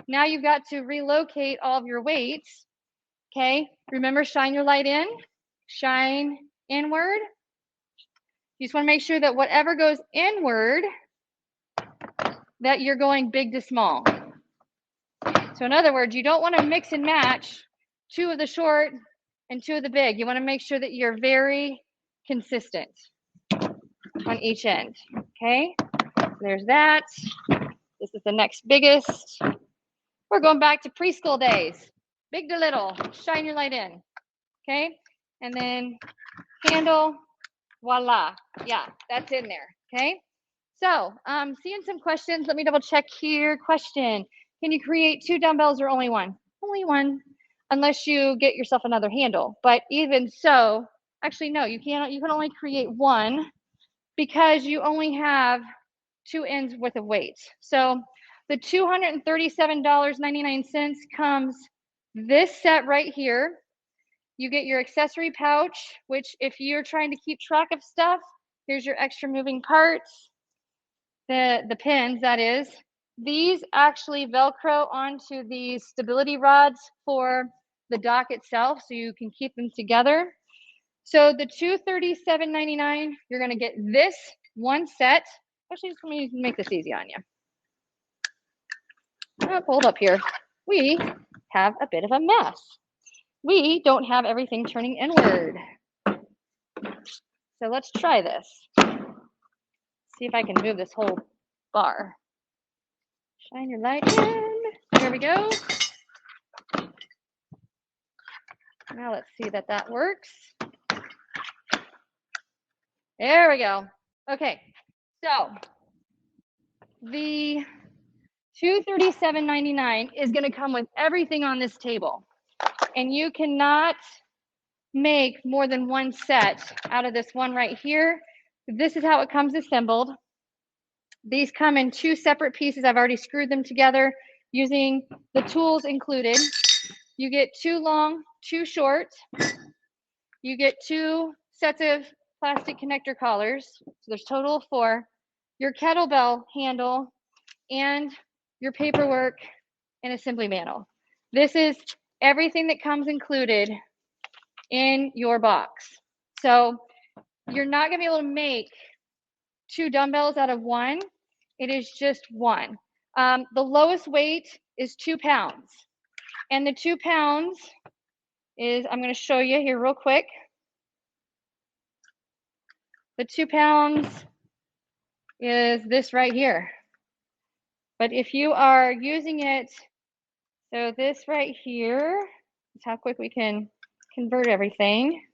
now you've got to relocate all of your weights. Okay? Remember, shine your light in, shine inward. You just want to make sure that whatever goes inward, that you're going big to small. So in other words, you don't want to mix and match 2 of the short and 2 of the big. You want to make sure that you're very consistent on each end. Okay, so there's that. This is the next biggest. We're going back to preschool days. Big to little, shine your light in. Okay, and then handle, voila. Yeah, that's in there. Okay, so seeing some questions. Let me double check here. Question: can you create 2 dumbbells or only one? Only one, unless you get yourself another handle. But even so, actually no, you can't. You can only create one because you only have 2 ends worth of weight. So the $237.99 comes this set right here. You get your accessory pouch, which if you're trying to keep track of stuff, here's your extra moving parts, the pins, that is. These actually Velcro onto these stability rods for the dock itself, so you can keep them together. So the $237.99, you're gonna get this one set. Actually, just let me make this easy on you. Oh, hold up here. We have a bit of a mess. We don't have everything turning inward. So let's try this. See if I can move this whole bar. Shine your light in. There we go. Now let's see that that works. There we go. Okay, so the $237.99 is going to come with everything on this table, and you cannot make more than one set out of this one right here. This is how it comes assembled. These come in 2 separate pieces. I've already screwed them together using the tools included. You get 2 long, 2 short. You get 2 sets of plastic connector collars. So there's total of 4. Your kettlebell handle and your paperwork and assembly manual. This is everything that comes included in your box. So you're not gonna be able to make 2 dumbbells out of one. It is just one. The lowest weight is 2 pounds. And the 2 pounds is, I'm gonna show you here real quick. The 2 pounds is this right here. But if you are using it, so this right here is how quick we can convert everything.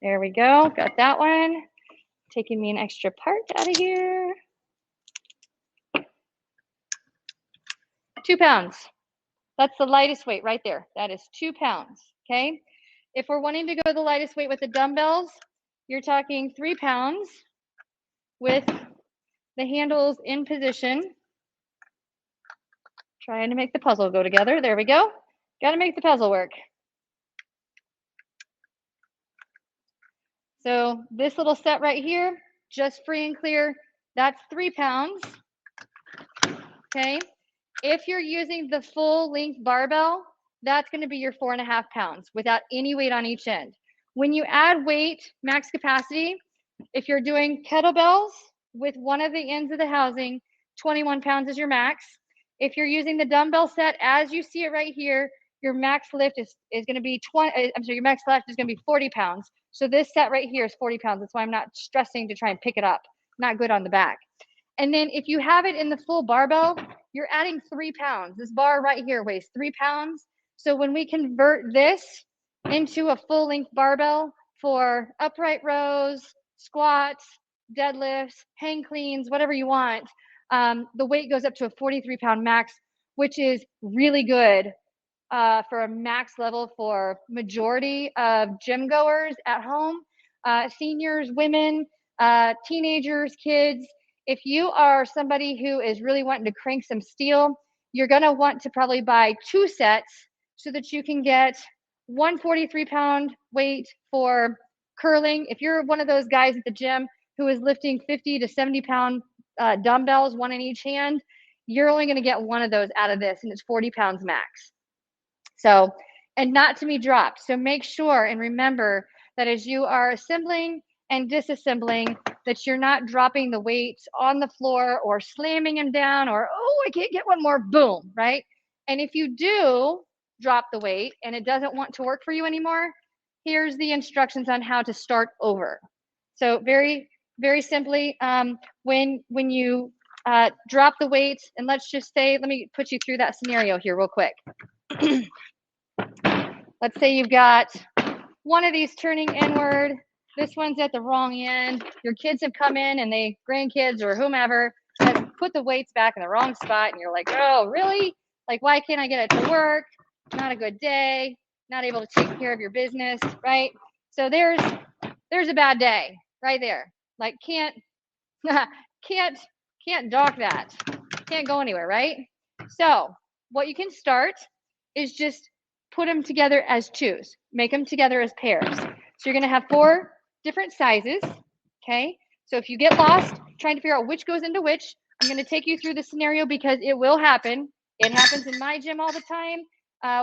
There we go, got that one. Taking me an extra part out of here. 2 pounds. That's the lightest weight right there. That is 2 pounds, okay? If we're wanting to go the lightest weight with the dumbbells, you're talking 3 pounds with the handles in position. Trying to make the puzzle go together. There we go. Got to make the puzzle work. So this little set right here, just free and clear, that's 3 pounds. Okay. If you're using the full length barbell, that's going to be your 4.5 pounds without any weight on each end. When you add weight, max capacity, if you're doing kettlebells with one of the ends of the housing, 21 pounds is your max. If you're using the dumbbell set as you see it right here, your max lift is going to be your max lift is going to be 40 pounds. So this set right here is 40 pounds. That's why I'm not stressing to try and pick it up. Not good on the back. And then if you have it in the full barbell, you're adding 3 pounds. This bar right here weighs 3 pounds. So when we convert this into a full length barbell for upright rows, squats, deadlifts, hang cleans, whatever you want, the weight goes up to a 43-pound max, which is really good for a max level for majority of gym goers at home, seniors, women, teenagers, kids. If you are somebody who is really wanting to crank some steel, you're going to want to probably buy 2 sets so that you can get 143-pound weight for curling. If you're one of those guys at the gym who is lifting 50 to 70-pound dumbbells, one in each hand, you're only going to get one of those out of this, and it's 40 pounds max. So, and not to be dropped. So make sure and remember that as you are assembling and disassembling, that you're not dropping the weights on the floor or slamming them down or, oh, I can't get one more, boom, right? And if you do drop the weight and it doesn't want to work for you anymore, here's the instructions on how to start over. So very, very simply, when you drop the weight, and let's just say, let me put you through that scenario here real quick. Let's say you've got one of these turning inward, this one's at the wrong end, your kids have come in and they, grandkids or whomever, has put the weights back in the wrong spot, and you're like, oh, really? Like, why can't I get it to work? Not a good day, not able to take care of your business, right? So there's a bad day right there. Like, can't dock that, can't go anywhere, right? So what you can start is just put them together as twos, make them together as pairs. So you're going to have 4 different sizes, okay? So if you get lost trying to figure out which goes into which, I'm going to take you through the scenario because it will happen. It happens in my gym all the time.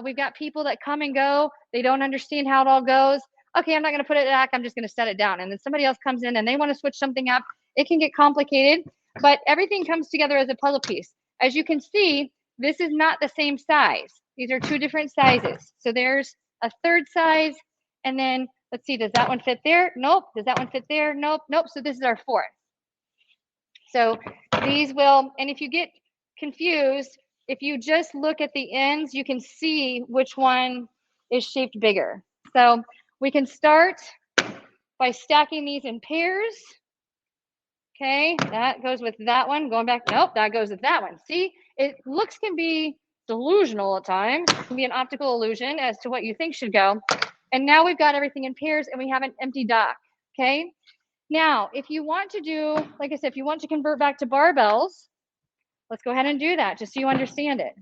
We've got people that come and go. They don't understand how it all goes. Okay, I'm not going to put it back. I'm just going to set it down. And then somebody else comes in and they want to switch something up. It can get complicated, but everything comes together as a puzzle piece. As you can see, this is not the same size. These are 2 different sizes. So there's a 3rd size, and then let's see, does that one fit there? Nope. Does that one fit there? Nope. Nope. So this is our 4th. So these will, and if you get confused, if you just look at the ends, you can see which one is shaped bigger. So we can start by stacking these in pairs. Okay, that goes with that one. Going back, nope, that goes with that one. See, looks can be delusional at times. It can be an optical illusion as to what you think should go. And now we've got everything in pairs and we have an empty dock, okay? Now, if you want to do, like I said, if you want to convert back to barbells, let's go ahead and do that just so you understand it.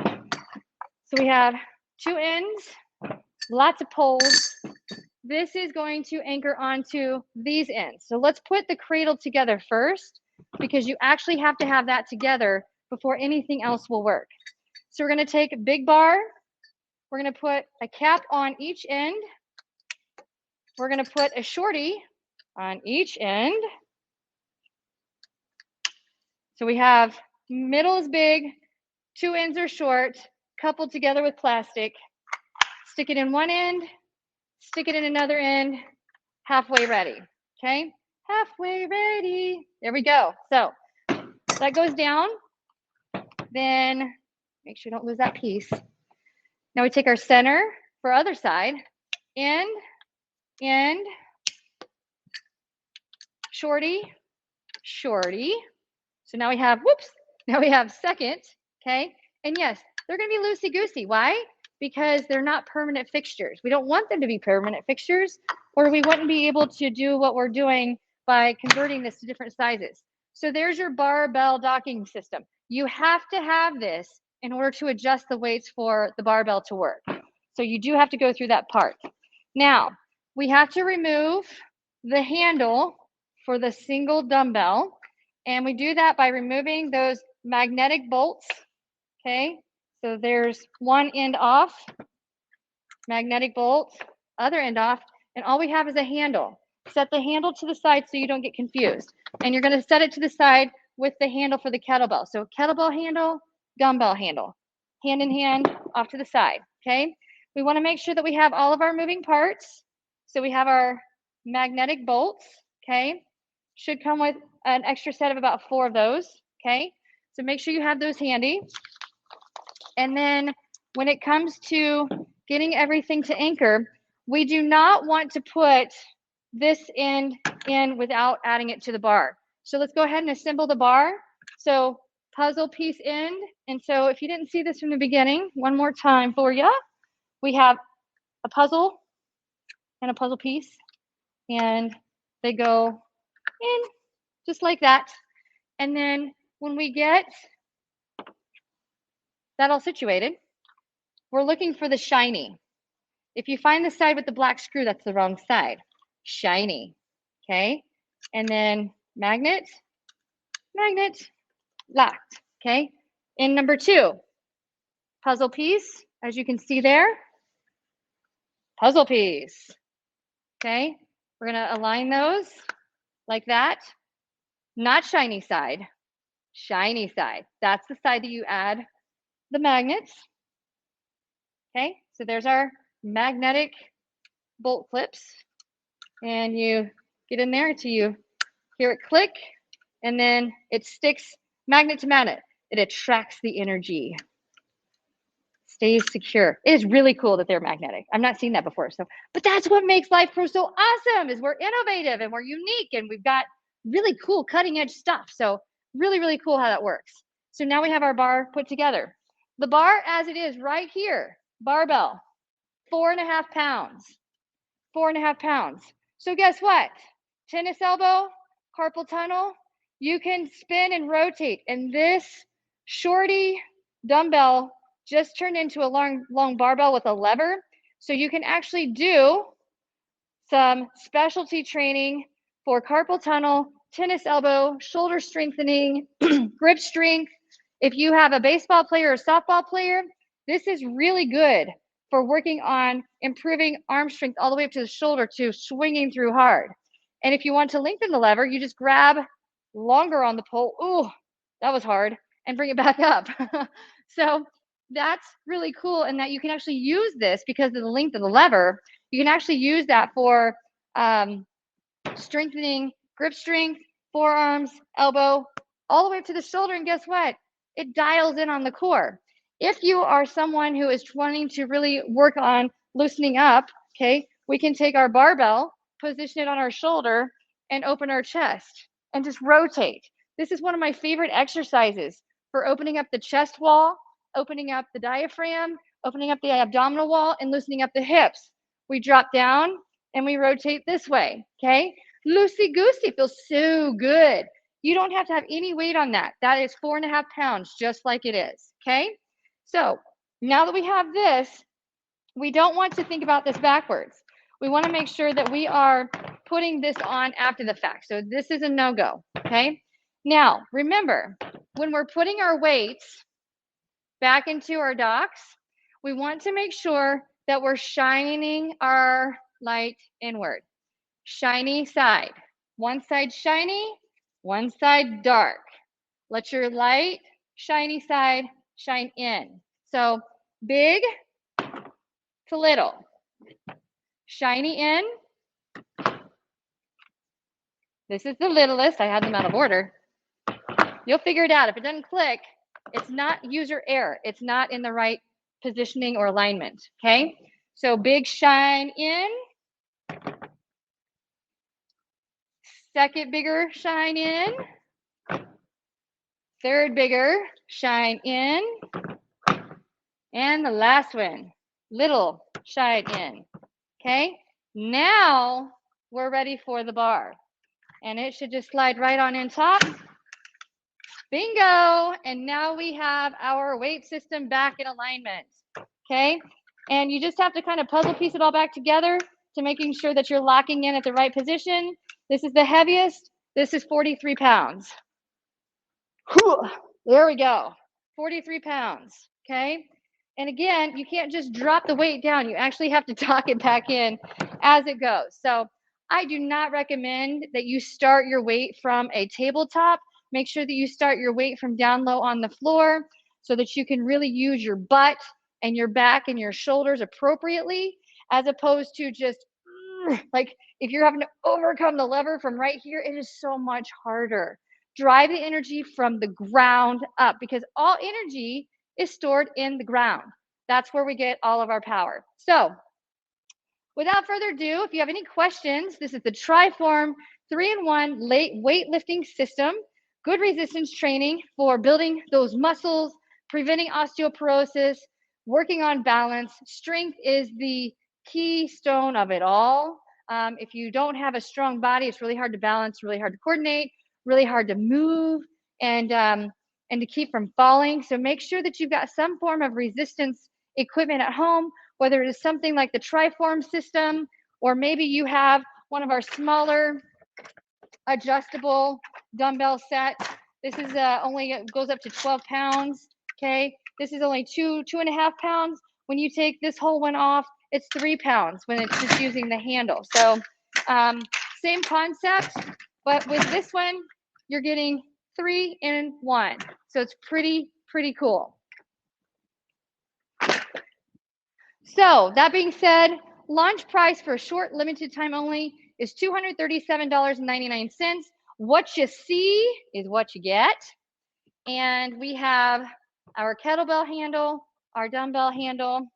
So we have 2 ends, lots of poles. This is going to anchor onto these ends. So let's put the cradle together first because you actually have to have that together before anything else will work. So we're going to take a big bar. We're going to put a cap on each end. We're going to put a shorty on each end. So we have middle is big, 2 ends are short, coupled together with plastic. Stick it in one end, stick it in another end, halfway ready, okay? Halfway ready. There we go. So that goes down. Then make sure you don't lose that piece. Now we take our center for other side, end, shorty, shorty. So now we have, whoops, now we have second, okay? And yes, they're gonna be loosey-goosey. Why? Because they're not permanent fixtures. We don't want them to be permanent fixtures, or we wouldn't be able to do what we're doing by converting this to different sizes. So there's your barbell docking system. You have to have this in order to adjust the weights for the barbell to work. So you do have to go through that part. Now, we have to remove the handle for the single dumbbell, and we do that by removing those magnetic bolts, okay? So there's one end off, magnetic bolt, other end off, and all we have is a handle. Set the handle to the side so you don't get confused. And you're gonna set it to the side with the handle for the kettlebell. So kettlebell handle, dumbbell handle, hand in hand, off to the side, okay? We wanna make sure that we have all of our moving parts. So we have our magnetic bolts, okay? Should come with an extra set of about 4 of those, okay? So make sure you have those handy. And then when it comes to getting everything to anchor, we do not want to put this end in without adding it to the bar. So let's go ahead and assemble the bar. So puzzle piece end. And so if you didn't see this from the beginning, one more time for you. We have a puzzle and a puzzle piece, and they go in just like that. And then when we get that all situated, we're looking for the shiny. If you find the side with the black screw, that's the wrong side. Shiny, okay? And then magnet, magnet, locked, okay? In number 2, puzzle piece, as you can see there, puzzle piece, okay? We're gonna align those like that. Not shiny side, shiny side. That's the side that you add the magnets, okay? So there's our magnetic bolt clips, and you get in there until you hear it click, and then it sticks magnet to magnet. It attracts the energy, stays secure. It is really cool that they're magnetic. I've not seen that before. So, but that's what makes Life Pro so awesome, is we're innovative and we're unique, and we've got really cool cutting edge stuff. So really, really cool how that works. So now we have our bar put together. The bar as it is right here, barbell, 4.5 pounds, 4.5 pounds. So guess what? Tennis elbow, carpal tunnel, you can spin and rotate. And this shorty dumbbell just turned into a long barbell with a lever. So you can actually do some specialty training for carpal tunnel, tennis elbow, shoulder strengthening, grip strength. If you have a baseball player or softball player, this is really good for working on improving arm strength all the way up to the shoulder to swinging through hard. And if you want to lengthen the lever, you just grab longer on the pole. Ooh, that was hard. And bring it back up. So that's really cool, in that you can actually use this because of the length of the lever. You can actually use that for strengthening grip strength, forearms, elbow, all the way up to the shoulder. And guess what? It dials in on the core. If you are someone who is wanting to really work on loosening up, okay, we can take our barbell, position it on our shoulder, and open our chest and just rotate. This is one of my favorite exercises for opening up the chest wall, opening up the diaphragm, opening up the abdominal wall, and loosening up the hips. We drop down and we rotate this way, okay? Loosey-goosey, feels so good. You don't have to have any weight on that. That is 4.5 pounds, just like it is, okay? So now that we have this, we don't want to think about this backwards. We want to make sure that we are putting this on after the fact. So this is a no-go, okay? Now, remember, when we're putting our weights back into our docks, we want to make sure that we're shining our light inward. Shiny side. One side shiny, one side dark. Let your light, shiny side shine in. So big to little. Shiny in. This is the littlest. I had them out of order. You'll figure it out. If it doesn't click, it's not user error. It's not in the right positioning or alignment, okay? So big shine in. Second bigger shine in. Third bigger shine in. And the last one, little shine in, okay? Now we're ready for the bar. And it should just slide right on in top. Bingo! And now we have our weight system back in alignment, okay? And you just have to kind of puzzle piece it all back together to making sure that you're locking in at the right position. This is the heaviest. This is 43 pounds. Whew. There we go. 43 pounds, okay? And again, you can't just drop the weight down. You actually have to dock it back in as it goes. So I do not recommend that you start your weight from a tabletop. Make sure that you start your weight from down low on the floor so that you can really use your butt and your back and your shoulders appropriately, as opposed to just like if you're having to overcome the lever from right here, it is so much harder. Drive the energy from the ground up, because all energy is stored in the ground. That's where we get all of our power. So without further ado, if you have any questions, this is the TriForm 3-in-1 weightlifting system. Good resistance training for building those muscles, preventing osteoporosis, working on balance. Strength is the keystone of it all. If you don't have a strong body, it's really hard to balance, really hard to coordinate, really hard to move, and to keep from falling. So make sure that you've got some form of resistance equipment at home, whether it is something like the TriForm system, or maybe you have one of our smaller adjustable dumbbell set. This is only goes up to 12 pounds. Okay, this is only 2.5 pounds. When you take this whole one off, it's 3 pounds when it's just using the handle. So same concept, but with this one, you're getting 3 in 1. So it's pretty cool. So that being said, launch price for a short limited time only is $237.99. What you see is what you get. And we have our kettlebell handle, our dumbbell handle,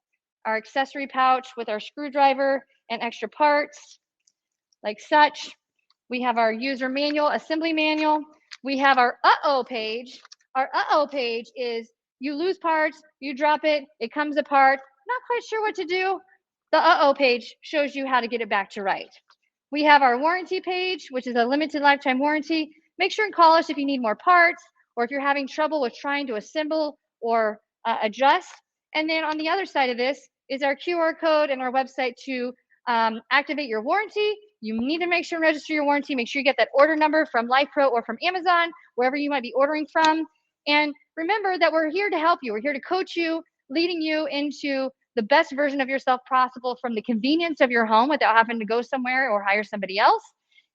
our accessory pouch with our screwdriver and extra parts like such. We have our user manual, assembly manual. We have our uh-oh page. Our uh-oh page is you lose parts, you drop it, it comes apart, not quite sure what to do. The uh-oh page shows you how to get it back to right. We have our warranty page, which is a limited lifetime warranty. Make sure and call us if you need more parts, or if you're having trouble with trying to assemble or adjust. And then on the other side of this is our QR code and our website to activate your warranty. You need to make sure and register your warranty. Make sure you get that order number from LifePro or from Amazon, wherever you might be ordering from. And remember that we're here to help you. We're here to coach you, leading you into the best version of yourself possible from the convenience of your home without having to go somewhere or hire somebody else.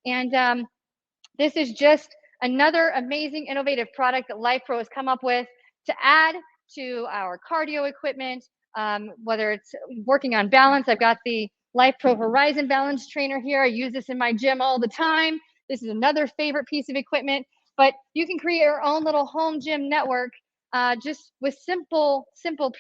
And this is just another amazing, innovative product that LifePro has come up with to add to our cardio equipment, whether it's working on balance. I've got the LifePro Horizon Balance Trainer here. I use this in my gym all the time. This is another favorite piece of equipment, but you can create your own little home gym network just with simple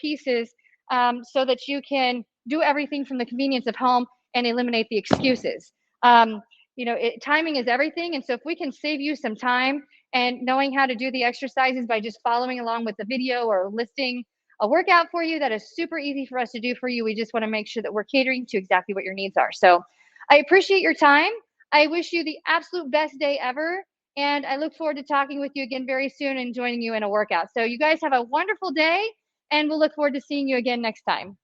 pieces so that you can do everything from the convenience of home and eliminate the excuses. Timing is everything. And so if we can save you some time and knowing how to do the exercises by just following along with the video or listing a workout for you, that is super easy for us to do for you. We just want to make sure that we're catering to exactly what your needs are. So I appreciate your time. I wish you the absolute best day ever. And I look forward to talking with you again very soon and joining you in a workout. So you guys have a wonderful day, and we'll look forward to seeing you again next time.